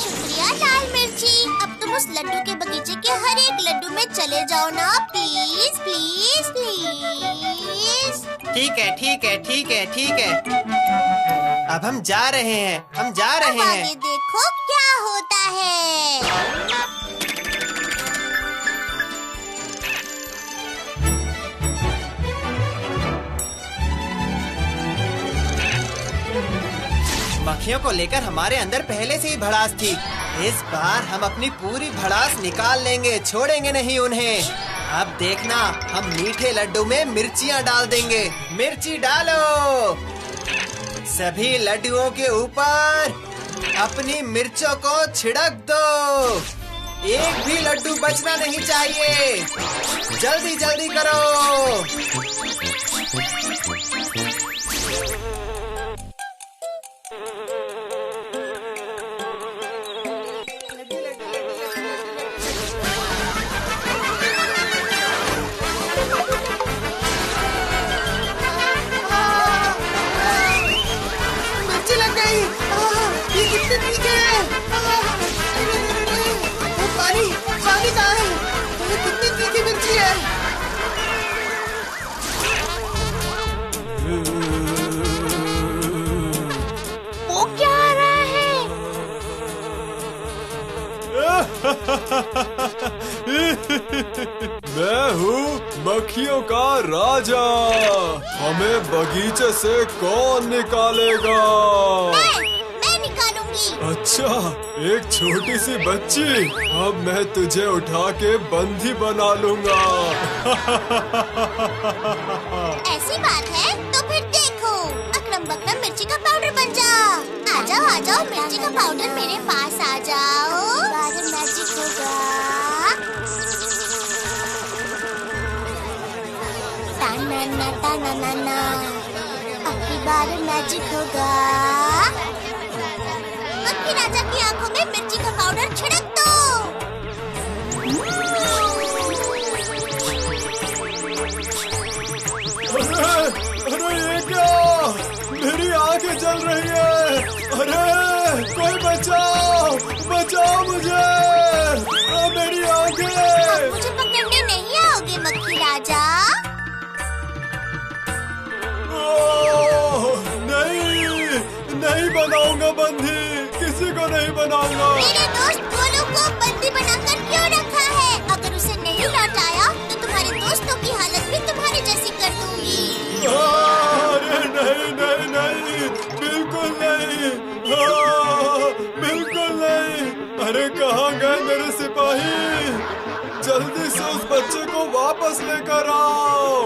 S4: शुक्रिया लाल मिर्ची। अब तुम उस लड्डू के बगीचे के हर एक लड्डू में चले जाओ ना, प्लीज प्लीज प्लीज।
S12: ठीक है ठीक है ठीक है ठीक है। अब हम जा रहे हैं, हम जा रहे हैं।
S4: आगे देखो क्या होता है।
S12: मक्खियों को लेकर हमारे अंदर पहले से ही भड़ास थी। इस बार हम अपनी पूरी भड़ास निकाल लेंगे, छोड़ेंगे नहीं उन्हें। अब देखना, हम मीठे लड्डू में मिर्चियाँ डाल देंगे। मिर्ची डालो। सभी लड्डुओं के ऊपर अपनी मिर्चों को छिड़क दो। एक भी लड्डू बचना नहीं चाहिए। जल्दी जल्दी करो। पानी कहाँ है? कितनी तीखी मिर्ची है।
S2: मैं हूँ मक्खियों का राजा। हमें बगीचे से कौन निकालेगा?
S4: मैं निकालूंगी।
S2: अच्छा, एक छोटी सी बच्ची। अब मैं तुझे उठा के बंदी बना लूंगा।
S4: ऐसी बात है तो फिर देखो, अकरम बकरम मिर्ची का पाउडर बन जा। आ जाओ मिर्ची का पाउडर मेरे पास आ जाओ। बार मैजिक होगा। ना अगली बार मैजिक होगा। मक्खी राजा की आंखों में मिर्ची का पाउडर छिड़क दो।
S2: अरे ये क्या? मेरी आंखें जल रही है। अरे कोई बचाओ मुझे। मेरी आंखें।
S4: मुझे पकड़ने नहीं आओगे मक्खी राजा?
S2: नहीं बनाऊंगा बंदी, किसी को नहीं बनाऊंगा।
S4: मेरे दोस्त गोलू को बंदी बनाकर क्यों रखा है? अगर उसे नहीं लौटाया तो तुम्हारे दोस्तों की हालत भी तुम्हारे जैसी कर दूंगी।
S2: अरे नहीं, बिल्कुल नहीं, बिल्कुल नहीं। अरे कहाँ गए मेरे सिपाही? जल्दी से उस बच्चे को वापस लेकर आओ।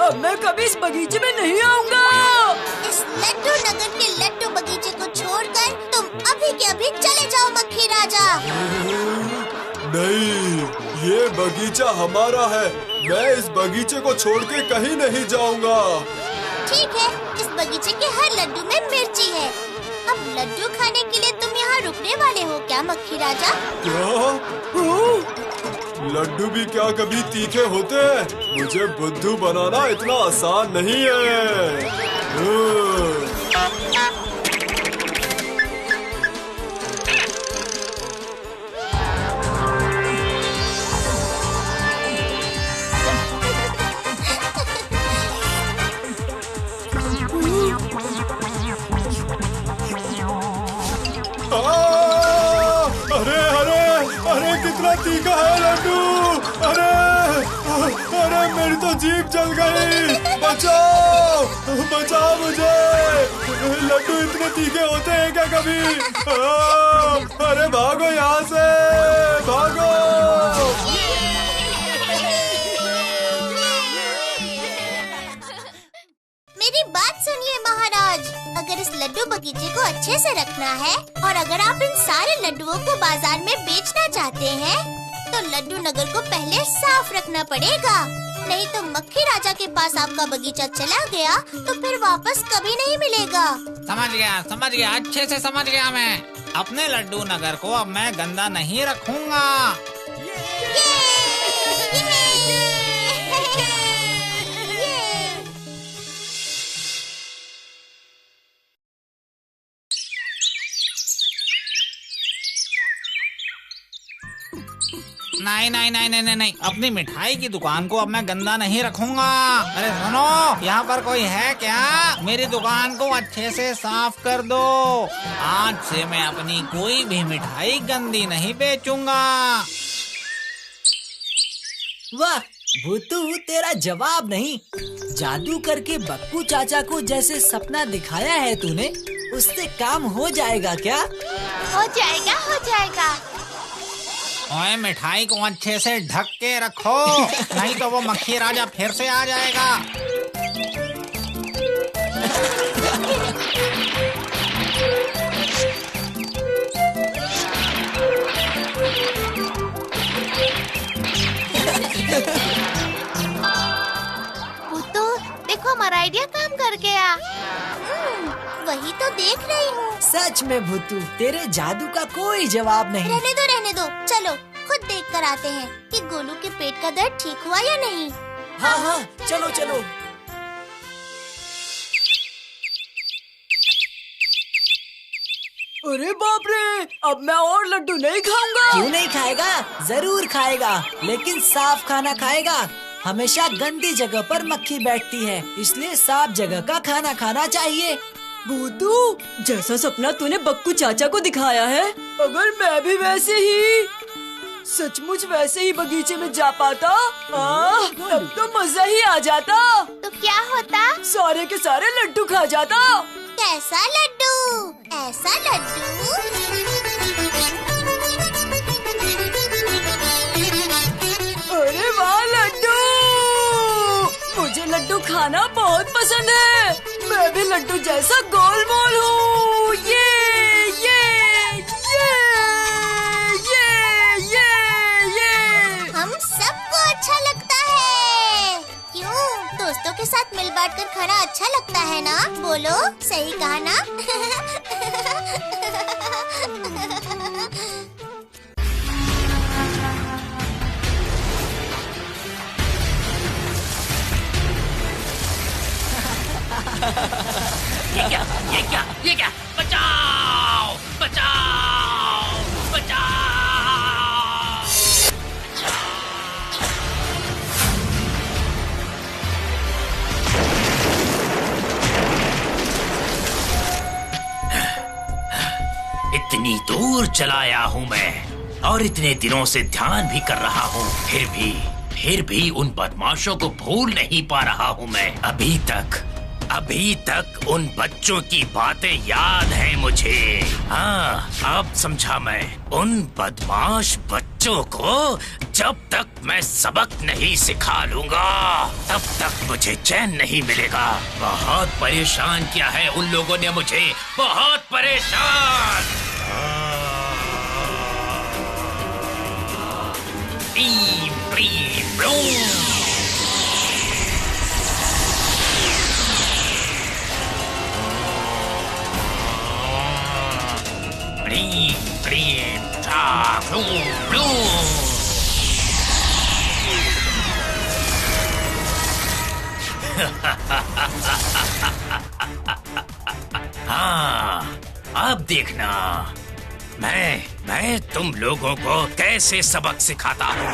S8: अब मैं कभी इस बगीचे में नहीं आऊंगा।
S4: इस लड्डू नगर के लड्डू बगीचे को छोड़कर तुम अभी के अभी चले जाओ मक्खी राजा।
S2: नहीं, ये बगीचा हमारा है। मैं इस बगीचे को छोड़ के कहीं नहीं जाऊंगा।
S4: ठीक है, इस बगीचे के हर लड्डू में मिर्ची है। अब लड्डू खाने के लिए तुम यहाँ रुकने वाले हो क्या मक्खी राजा?
S2: क्या? लड्डू भी क्या कभी तीखे होते हैं? मुझे बुद्धू बनाना इतना आसान नहीं है। अरे कितना तीखा है लड्डू। अरे मेरी तो जीभ जल गई। बचाओ मुझे। लड्डू इतने तीखे होते हैं क्या कभी? अरे भागो यहाँ से, भागो।
S4: मेरी बात सुनिए महाराज, अगर इस लड्डू बगीचे को अच्छे से रखना है और अगर आप इन सारे लड्डुओं को बाजार में बेचना चाहते हैं तो लड्डू नगर को पहले साफ रखना पड़ेगा। नहीं तो मक्खी राजा के पास आपका बगीचा चला गया तो फिर वापस कभी नहीं मिलेगा।
S6: समझ गया, अच्छे से समझ गया मैं। अपने लड्डू नगर को अब मैं गंदा नहीं रखूंगा। नहीं, अपनी मिठाई की दुकान को अब मैं गंदा नहीं रखूंगा। अरे सुनो, यहाँ पर कोई है क्या? मेरी दुकान को अच्छे से साफ कर दो। आज से मैं अपनी कोई भी मिठाई गंदी नहीं बेचूंगा।
S1: वाह भूतू, तेरा जवाब नहीं। जादू करके बक्कू चाचा को जैसे सपना दिखाया है तूने, उससे काम हो जाएगा क्या?
S10: हो जाएगा।
S6: ओए, मिठाई को अच्छे से ढक के रखो, नहीं तो वो मक्खी राजा फिर से आ जाएगा।
S10: भूतू, देखो हमारा आइडिया काम कर गया।
S4: वही तो देख रही हूँ।
S1: सच में भूतू, तेरे जादू का कोई जवाब नहीं।
S4: रहने दो, चलो खुद देख कर आते हैं कि गोलू के पेट का दर्द ठीक हुआ या नहीं।
S1: हाँ, चलो।
S8: अरे बाप रे, अब मैं और लड्डू नहीं खाऊंगा।
S1: क्यों नहीं खाएगा? जरूर खाएगा, लेकिन साफ खाना खाएगा। हमेशा गंदी जगह पर मक्खी बैठती है, इसलिए साफ जगह का खाना खाना चाहिए।
S8: भूतू, जैसा सपना तूने बक्कू चाचा को दिखाया है, अगर मैं भी वैसे ही सचमुच वैसे ही बगीचे में जा पाता, तब तो मजा ही आ जाता।
S10: तो क्या होता?
S8: सारे के सारे लड्डू खा जाता।
S4: कैसा लड्डू? ऐसा लड्डू?
S8: अरे वाह लड्डू! मुझे लड्डू खाना बहुत पसंद है। मैं भी लड्डू जैसा गोल मोल हूँ। ये
S4: हम सबको अच्छा लगता है। क्यों? दोस्तों के साथ मिल बांट कर खाना अच्छा लगता है ना? बोलो, सही कहा ना?
S5: ये क्या? बचाओ! बचाओ! बचाओ! इतनी दूर चलाया हूँ मैं और इतने दिनों से ध्यान भी कर रहा हूँ, फिर भी उन बदमाशों को भूल नहीं पा रहा हूँ मैं। अभी तक उन बच्चों की बातें याद हैं मुझे। हाँ, अब समझा मैं। उन बदमाश बच्चों को जब तक मैं सबक नहीं सिखा लूंगा, तब तक मुझे चैन नहीं मिलेगा। बहुत परेशान किया है उन लोगों ने मुझे, बहुत परेशान। ब्रीम, ब्रीम, ब्रूम। Blim, blim, ta, blum, blum. हाँ, अब देखना मैं तुम लोगों को कैसे सबक सिखाता हूँ।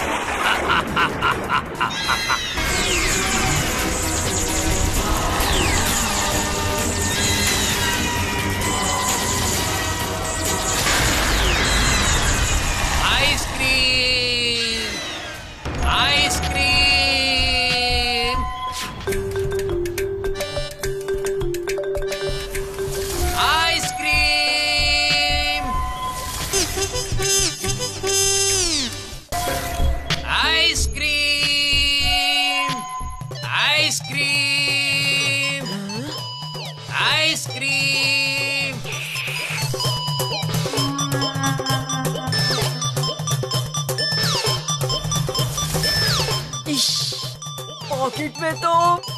S8: पॉकेट में तो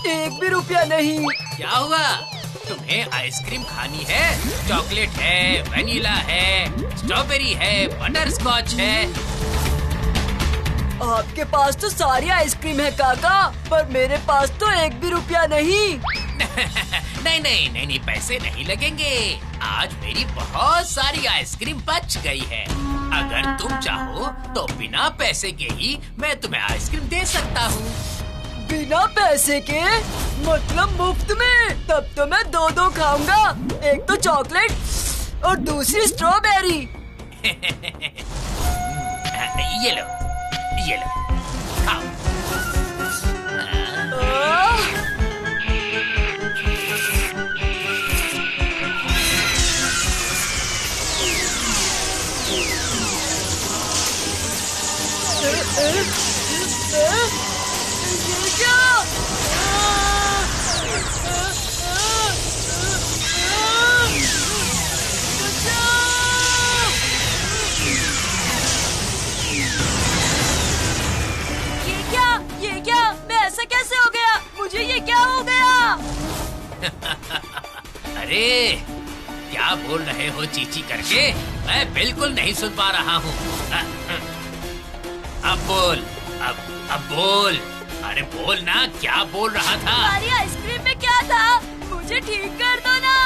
S8: 1 भी रुपया नहीं।
S5: क्या हुआ? तुम्हें आइसक्रीम खानी है? चॉकलेट है, वनीला है, स्ट्रॉबेरी है, बटर स्कॉच है।
S8: आपके पास तो सारी आइसक्रीम है काका, पर मेरे पास तो 1 भी रुपया नहीं।
S5: नहीं, पैसे नहीं लगेंगे। आज मेरी बहुत सारी आइसक्रीम बच गई है। अगर तुम चाहो तो बिना पैसे के ही मैं तुम्हें आइसक्रीम दे सकता हूँ।
S8: बिना पैसे के? मतलब मुफ्त में? तब तो मैं 2 खाऊंगा, एक तो चॉकलेट और दूसरी स्ट्रॉबेरी।
S5: ये लो खाओ।
S8: ये क्या? मैं ऐसा कैसे हो गया? मुझे ये क्या हो गया?
S5: अरे क्या बोल रहे हो चीची करके? मैं बिल्कुल नहीं सुन पा रहा हूँ। अब बोल। अरे बोल ना, क्या बोल रहा था?
S3: तुम्हारी आइसक्रीम में क्या था? मुझे ठीक कर दो ना,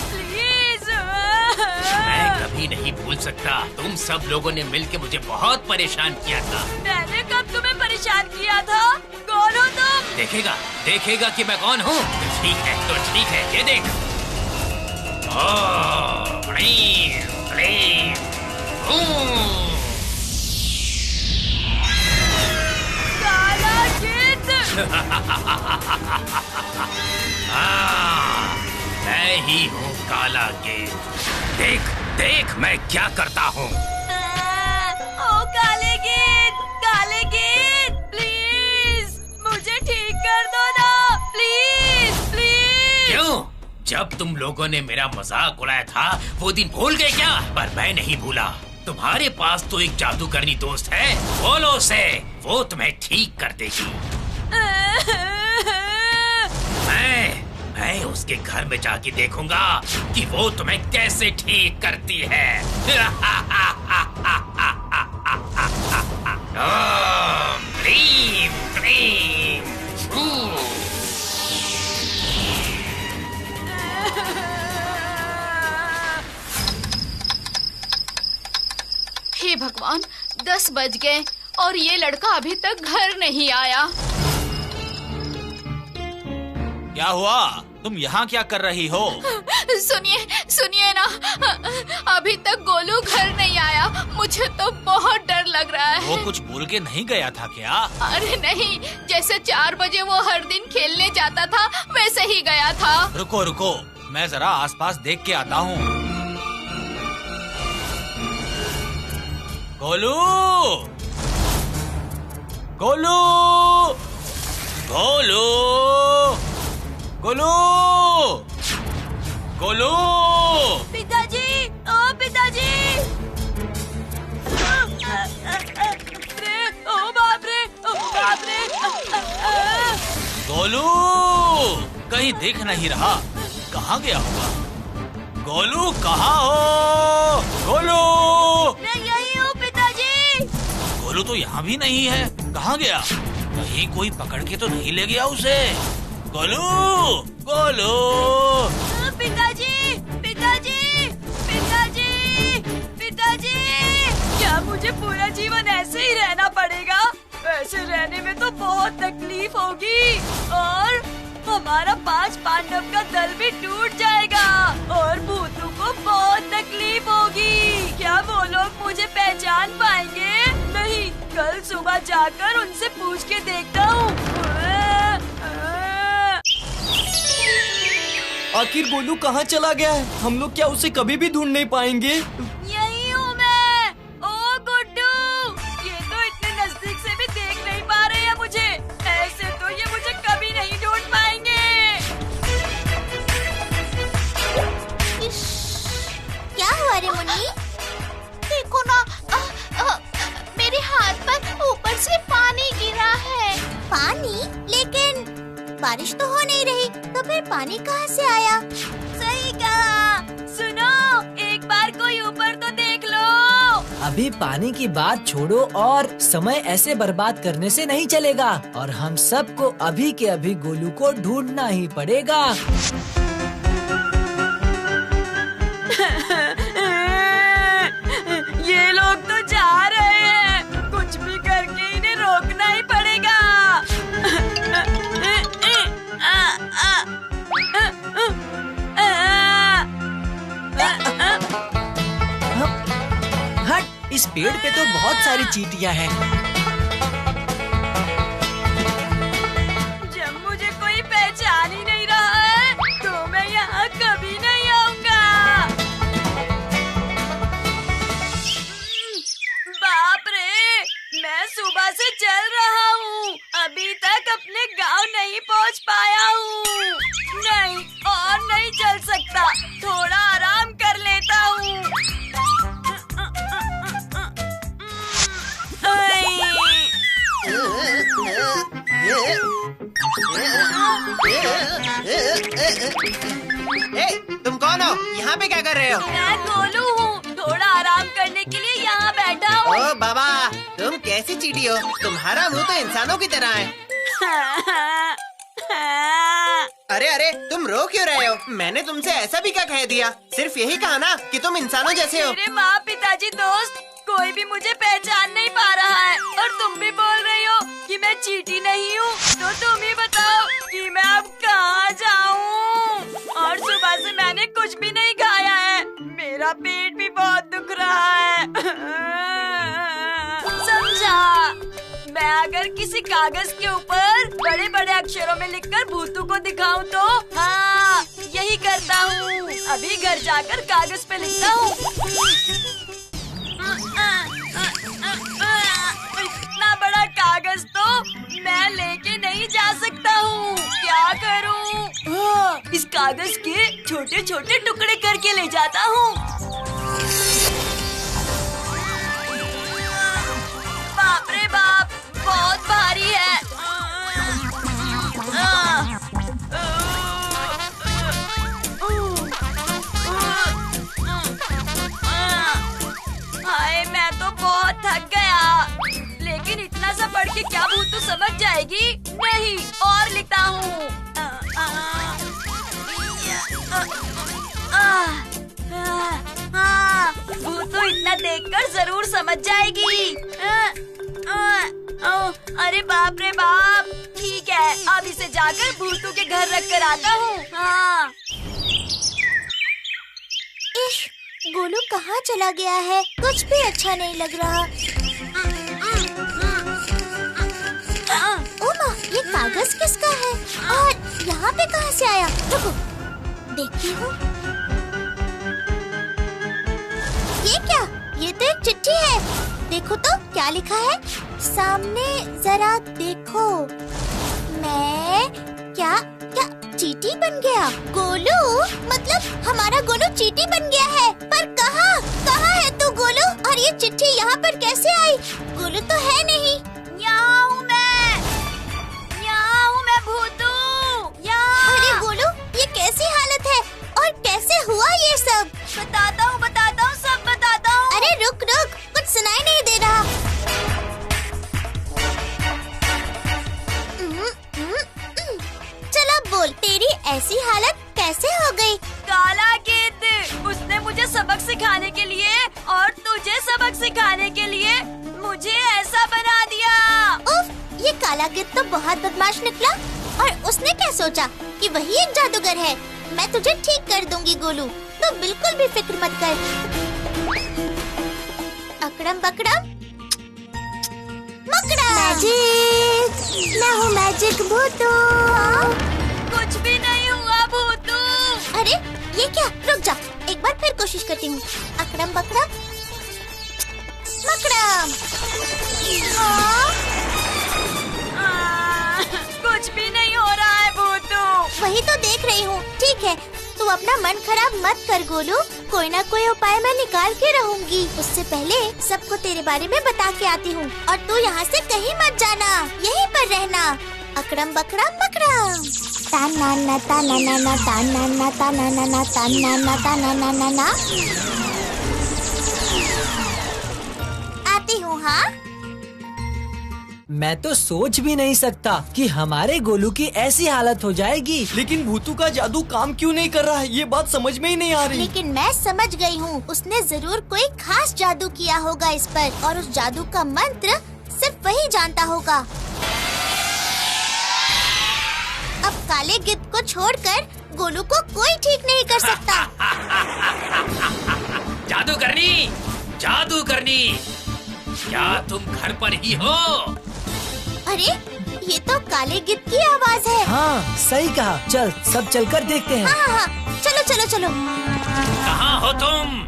S3: प्लीज।
S5: मैं सकता। तुम सब लोगों ने मिलकर मुझे बहुत परेशान किया था।
S3: मैंने कब तुम्हें परेशान किया था? कौन हो तुम?
S5: देखेगा कि मैं कौन हूँ। तो ठीक है, ये देख।
S3: काला गिद्ध।
S5: मैं ही हूँ काला गिद्ध। देख मैं क्या करता हूँ।
S3: ओ काले गिद्ध, प्लीज मुझे ठीक कर दो ना, प्लीज।
S5: क्यों? जब तुम लोगों ने मेरा मजाक उड़ाया था वो दिन भूल गए क्या? पर मैं नहीं भूला। तुम्हारे पास तो एक जादूगरनी दोस्त है, बोलो उसे, वो तुम्हें ठीक कर देगी। मैं उसके घर में जाके देखूंगा कि वो तुम्हें कैसे ठीक करती है। ओम क्रीम क्रीम।
S9: हे भगवान, 10 बज गए और ये लड़का अभी तक घर नहीं आया।
S6: क्या हुआ? तुम यहाँ क्या कर रही हो?
S9: सुनिए ना, अभी तक गोलू घर नहीं आया। मुझे तो बहुत डर लग रहा है।
S6: वो कुछ भूल के नहीं गया था क्या?
S9: अरे नहीं, जैसे 4 बजे वो हर दिन खेलने जाता था वैसे ही गया था।
S6: रुको, मैं जरा आसपास देख के आता हूँ। गोलू! गोलू! गोलू! गोलू! गोलू!
S3: पिताजी, ओ पिताजी! ओ बाप रे!
S6: गोलू! कहीं दिख नहीं रहा, कहाँ गया होगा? गोलू कहाँ हो? गोलू!
S3: मैं यही हूँ पिताजी।
S6: गोलू तो यहाँ भी नहीं है, कहाँ गया? कहीं कोई पकड़ के तो नहीं ले गया उसे? गोलू! गोलू!
S3: पिताजी! क्या मुझे पूरा जीवन ऐसे ही रहना पड़ेगा? ऐसे रहने में तो बहुत तकलीफ होगी और हमारा 5 पांडव का दल भी टूट जाएगा और भूतों को बहुत तकलीफ होगी। क्या वो लोग मुझे पहचान पाएंगे? नहीं, कल सुबह जाकर उनसे पूछ के देखता हूँ।
S14: आखिर गोलू कहाँ चला गया है? हम लोग क्या उसे कभी भी ढूंढ नहीं पाएंगे?
S3: यही हूँ मैं। ओ गुड्डू, ये तो इतने नजदीक से भी देख नहीं पा रहे हैं मुझे। ऐसे तो ये मुझे कभी नहीं ढूंढ पाएंगे।
S4: क्या हुआ रे मुन्नी?
S10: देखो ना, मेरे हाथ पर ऊपर से पानी गिरा है।
S4: पानी? लेकिन बारिश तो हो नहीं रही, तो फिर पानी कहाँ से आया?
S3: सही कहा। सुनो, एक बार कोई ऊपर तो देख लो।
S1: अभी पानी की बात छोड़ो और समय ऐसे बर्बाद करने से नहीं चलेगा और हम सबको अभी के अभी गोलू को ढूंढना ही पड़ेगा।
S3: ये लोग तो जा रहे हैं, कुछ भी करके इन्हें रोकना ही पड़ेगा।
S1: हट, इस पेड़ पे तो बहुत सारी चींटियां हैं।
S3: जब मुझे कोई पहचान ही नहीं रहा है, तो मैं यहाँ कभी नहीं आऊंगा। बाप रे, मैं सुबह से चल रहा हूँ, अभी तक अपने गांव नहीं पहुँच पाया हूँ। नहीं, और नहीं चल सकता, थोड़ा आराम कर लेता हूँ।
S12: तुम कौन हो? यहाँ पे क्या कर रहे हो?
S3: मैं गोलू हूँ, थोड़ा आराम करने के लिए यहाँ बैठा हूँ।
S12: ओ बाबा, तुम कैसी चींटी हो? तुम्हारा मुंह तो इंसानों की तरह है। अरे अरे, तुम रो क्यों रहे हो? मैंने तुमसे ऐसा भी क्या कह दिया? सिर्फ यही कहा ना कि तुम इंसानों जैसे हो।
S3: मेरे माँ पिताजी दोस्त कोई भी मुझे पहचान नहीं पा रहा है और तुम भी बोल रही हो कि मैं चींटी नहीं हूँ। तो तुम ही बताओ कि मैं अब कहाँ जाऊँ? और सुबह से मैंने कुछ भी नहीं खाया है, मेरा पेट भी बहुत दुख रहा है। समझा? मैं अगर किसी कागज के ऊपर बड़े बड़े अक्षरों में लिखकर भूतू को दिखाऊं तो हाँ, यही करता हूँ। अभी घर जाकर कागज पे लिखता हूँ। इतना बड़ा कागज तो मैं लेके नहीं जा सकता हूँ, क्या करूँ? हाँ, इस कागज के छोटे छोटे टुकड़े करके ले जाता हूँ। बाप रे बाप, बहुत भारी है। हाय, मैं तो बहुत थक गया। लेकिन इतना सा पढ़ के क्या भूतू समझ जाएगी? नहीं, और लिखता हूँ। भूतू इतना देखकर जरूर समझ जाएगी। अरे बाप रे बाप, ठीक है, अब इसे जाकर भूतू के घर रख कर आता हूँ। हाँ।
S4: इश, गोलू कहाँ चला गया है? कुछ भी अच्छा नहीं लग रहा। ओ माँ, ये कागज किसका है और यहाँ पे कहाँ से आया? रुको, देखती हूँ। ये क्या? ये तो एक चिट्ठी है। देखो तो क्या लिखा है? सामने जरा देखो। मैं क्या चींटी बन गया? गोलू, मतलब हमारा गोलू चींटी बन गया है। पर कहाँ है तू गोलू? और ये चिट्ठी यहाँ पर कैसे आई? गोलू तो है नहीं।
S3: यहाँ हूँ मैं भूतू।
S4: अरे गोलू, ये कैसी हालत है और कैसे हुआ ये सब?
S3: बताता हूँ, सब बताता हूँ।
S4: अरे रुक, कुछ सुनाई नहीं दे रहा। चलो बोल, तेरी ऐसी हालत कैसे हो गई?
S3: काला गिद्ध, उसने मुझे सबक सिखाने के लिए और तुझे सबक सिखाने के लिए मुझे ऐसा बना दिया।
S4: उफ, ये काला गिद्ध तो बहुत बदमाश निकला। और उसने क्या सोचा कि वही एक जादूगर है? मैं तुझे ठीक कर दूंगी गोलू, तो बिल्कुल भी फिक्र मत कर। अकड़म बकड़म मकड़म। मैजिक, मैं हूँ मैजिक भूतू।
S3: कुछ भी नहीं हुआ भूतू।
S4: अरे ये क्या? रुक जा, एक बार फिर कोशिश करती हूँ। अकड़म बकड़म मकड़म।
S3: कुछ भी नहीं हो रहा है भूतू।
S4: वही तो देख रही हूँ। ठीक है, तू अपना मन खराब मत कर गोलू, कोई ना कोई उपाय मैं निकाल के रहूंगी। उससे पहले सबको तेरे बारे में बता के आती हूँ। और तू यहाँ से कहीं मत जाना, यहीं पर रहना। अकड़म बकड़म मकड़म। ताना ना ताना ना ना ताना ना ताना ना ना ताना ना ताना ना ना ना। आती हूँ। हाँ,
S1: मैं तो सोच भी नहीं सकता कि हमारे गोलू की ऐसी हालत हो जाएगी।
S14: लेकिन भूतू का जादू काम क्यों नहीं कर रहा है? ये बात समझ में ही नहीं आ रही।
S4: लेकिन मैं समझ गई हूँ, उसने जरूर कोई खास जादू किया होगा इस पर, और उस जादू का मंत्र सिर्फ वही जानता होगा। अब काले गिद्ध को छोड़कर गोलू को कोई ठीक नहीं कर सकता।
S5: जादू करनी, क्या तुम घर पर ही हो?
S4: अरे ये तो काले गिद्ध की आवाज है।
S1: हाँ, सही कहा। चल, सब चलकर देखते हैं।
S4: हाँ, चलो।
S5: कहाँ हो तुम?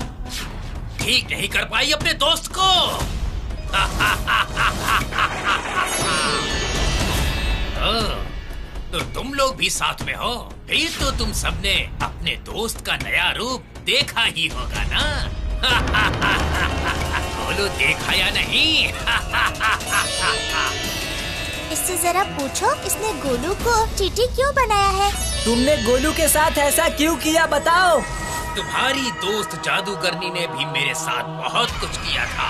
S5: ठीक नहीं कर पाई अपने दोस्त को? तो तुम लोग भी साथ में हो? फिर तो तुम सबने अपने दोस्त का नया रूप देखा ही होगा ना? गोलू देखा या नहीं?
S4: इससे जरा पूछो, इसने गोलू को चींटी क्यों बनाया है?
S1: तुमने गोलू के साथ ऐसा क्यों किया, बताओ?
S5: तुम्हारी दोस्त जादूगरनी ने भी मेरे साथ बहुत कुछ किया था,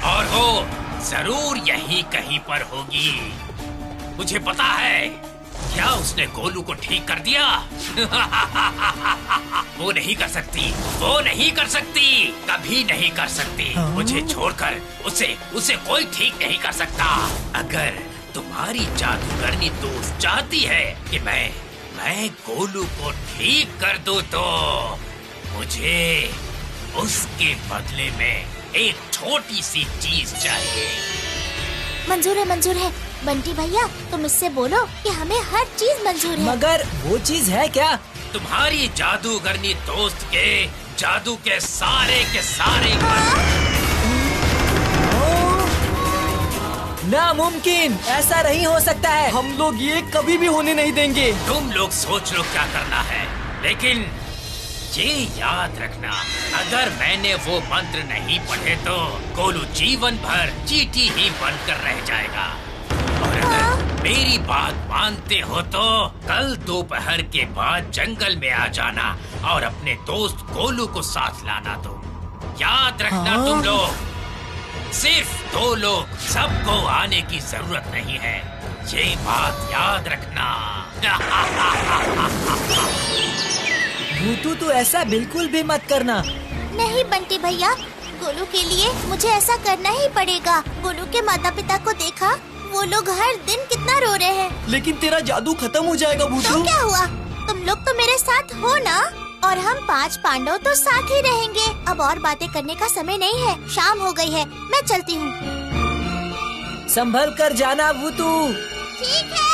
S5: और वो जरूर यहीं कहीं पर होगी। मुझे पता है क्या उसने गोलू को ठीक कर दिया? वो नहीं कर सकती, वो नहीं कर सकती, कभी नहीं कर सकती। मुझे छोड़कर उसे कोई ठीक नहीं कर सकता। अगर तुम्हारी जादूगरनी दोस्त चाहती है कि मैं गोलू को ठीक कर दूं, तो मुझे उसके बदले में एक छोटी सी चीज चाहिए।
S4: मंजूर है बंटी भैया, तुम इससे बोलो कि हमें हर चीज मंजूर है।
S1: मगर वो चीज है क्या?
S5: तुम्हारी जादूगरनी दोस्त के जादू के सारे
S1: नामुमकिन, ऐसा नहीं हो सकता है।
S14: हम लोग ये कभी भी होने नहीं देंगे।
S5: तुम लोग सोच लो क्या करना है, लेकिन ये याद रखना, अगर मैंने वो मंत्र नहीं पढ़े तो गोलू जीवन भर चींटी ही बनकर रह जाएगा। और अगर मेरी बात मानते हो तो कल दोपहर के बाद जंगल में आ जाना और अपने दोस्त गोलू को साथ लाना। तो याद रखना तुम लोग, सिर्फ 2 लोग, सबको आने की जरूरत नहीं है, ये बात याद रखना।
S1: भूतू, तू ऐसा बिल्कुल भी मत करना।
S4: नहीं बंटी भैया, गोलू के लिए मुझे ऐसा करना ही पड़ेगा। गोलू के माता पिता को देखा, वो लोग हर दिन कितना रो रहे हैं।
S14: लेकिन तेरा जादू खत्म हो जाएगा भूतू।
S4: तो क्या हुआ, तुम लोग तो मेरे साथ हो ना, और हम 5 पांडव तो साथ ही रहेंगे। अब और बातें करने का समय नहीं है, शाम हो गई है, मैं चलती हूँ।
S1: संभल कर जाना भूतू।
S4: ठीक है।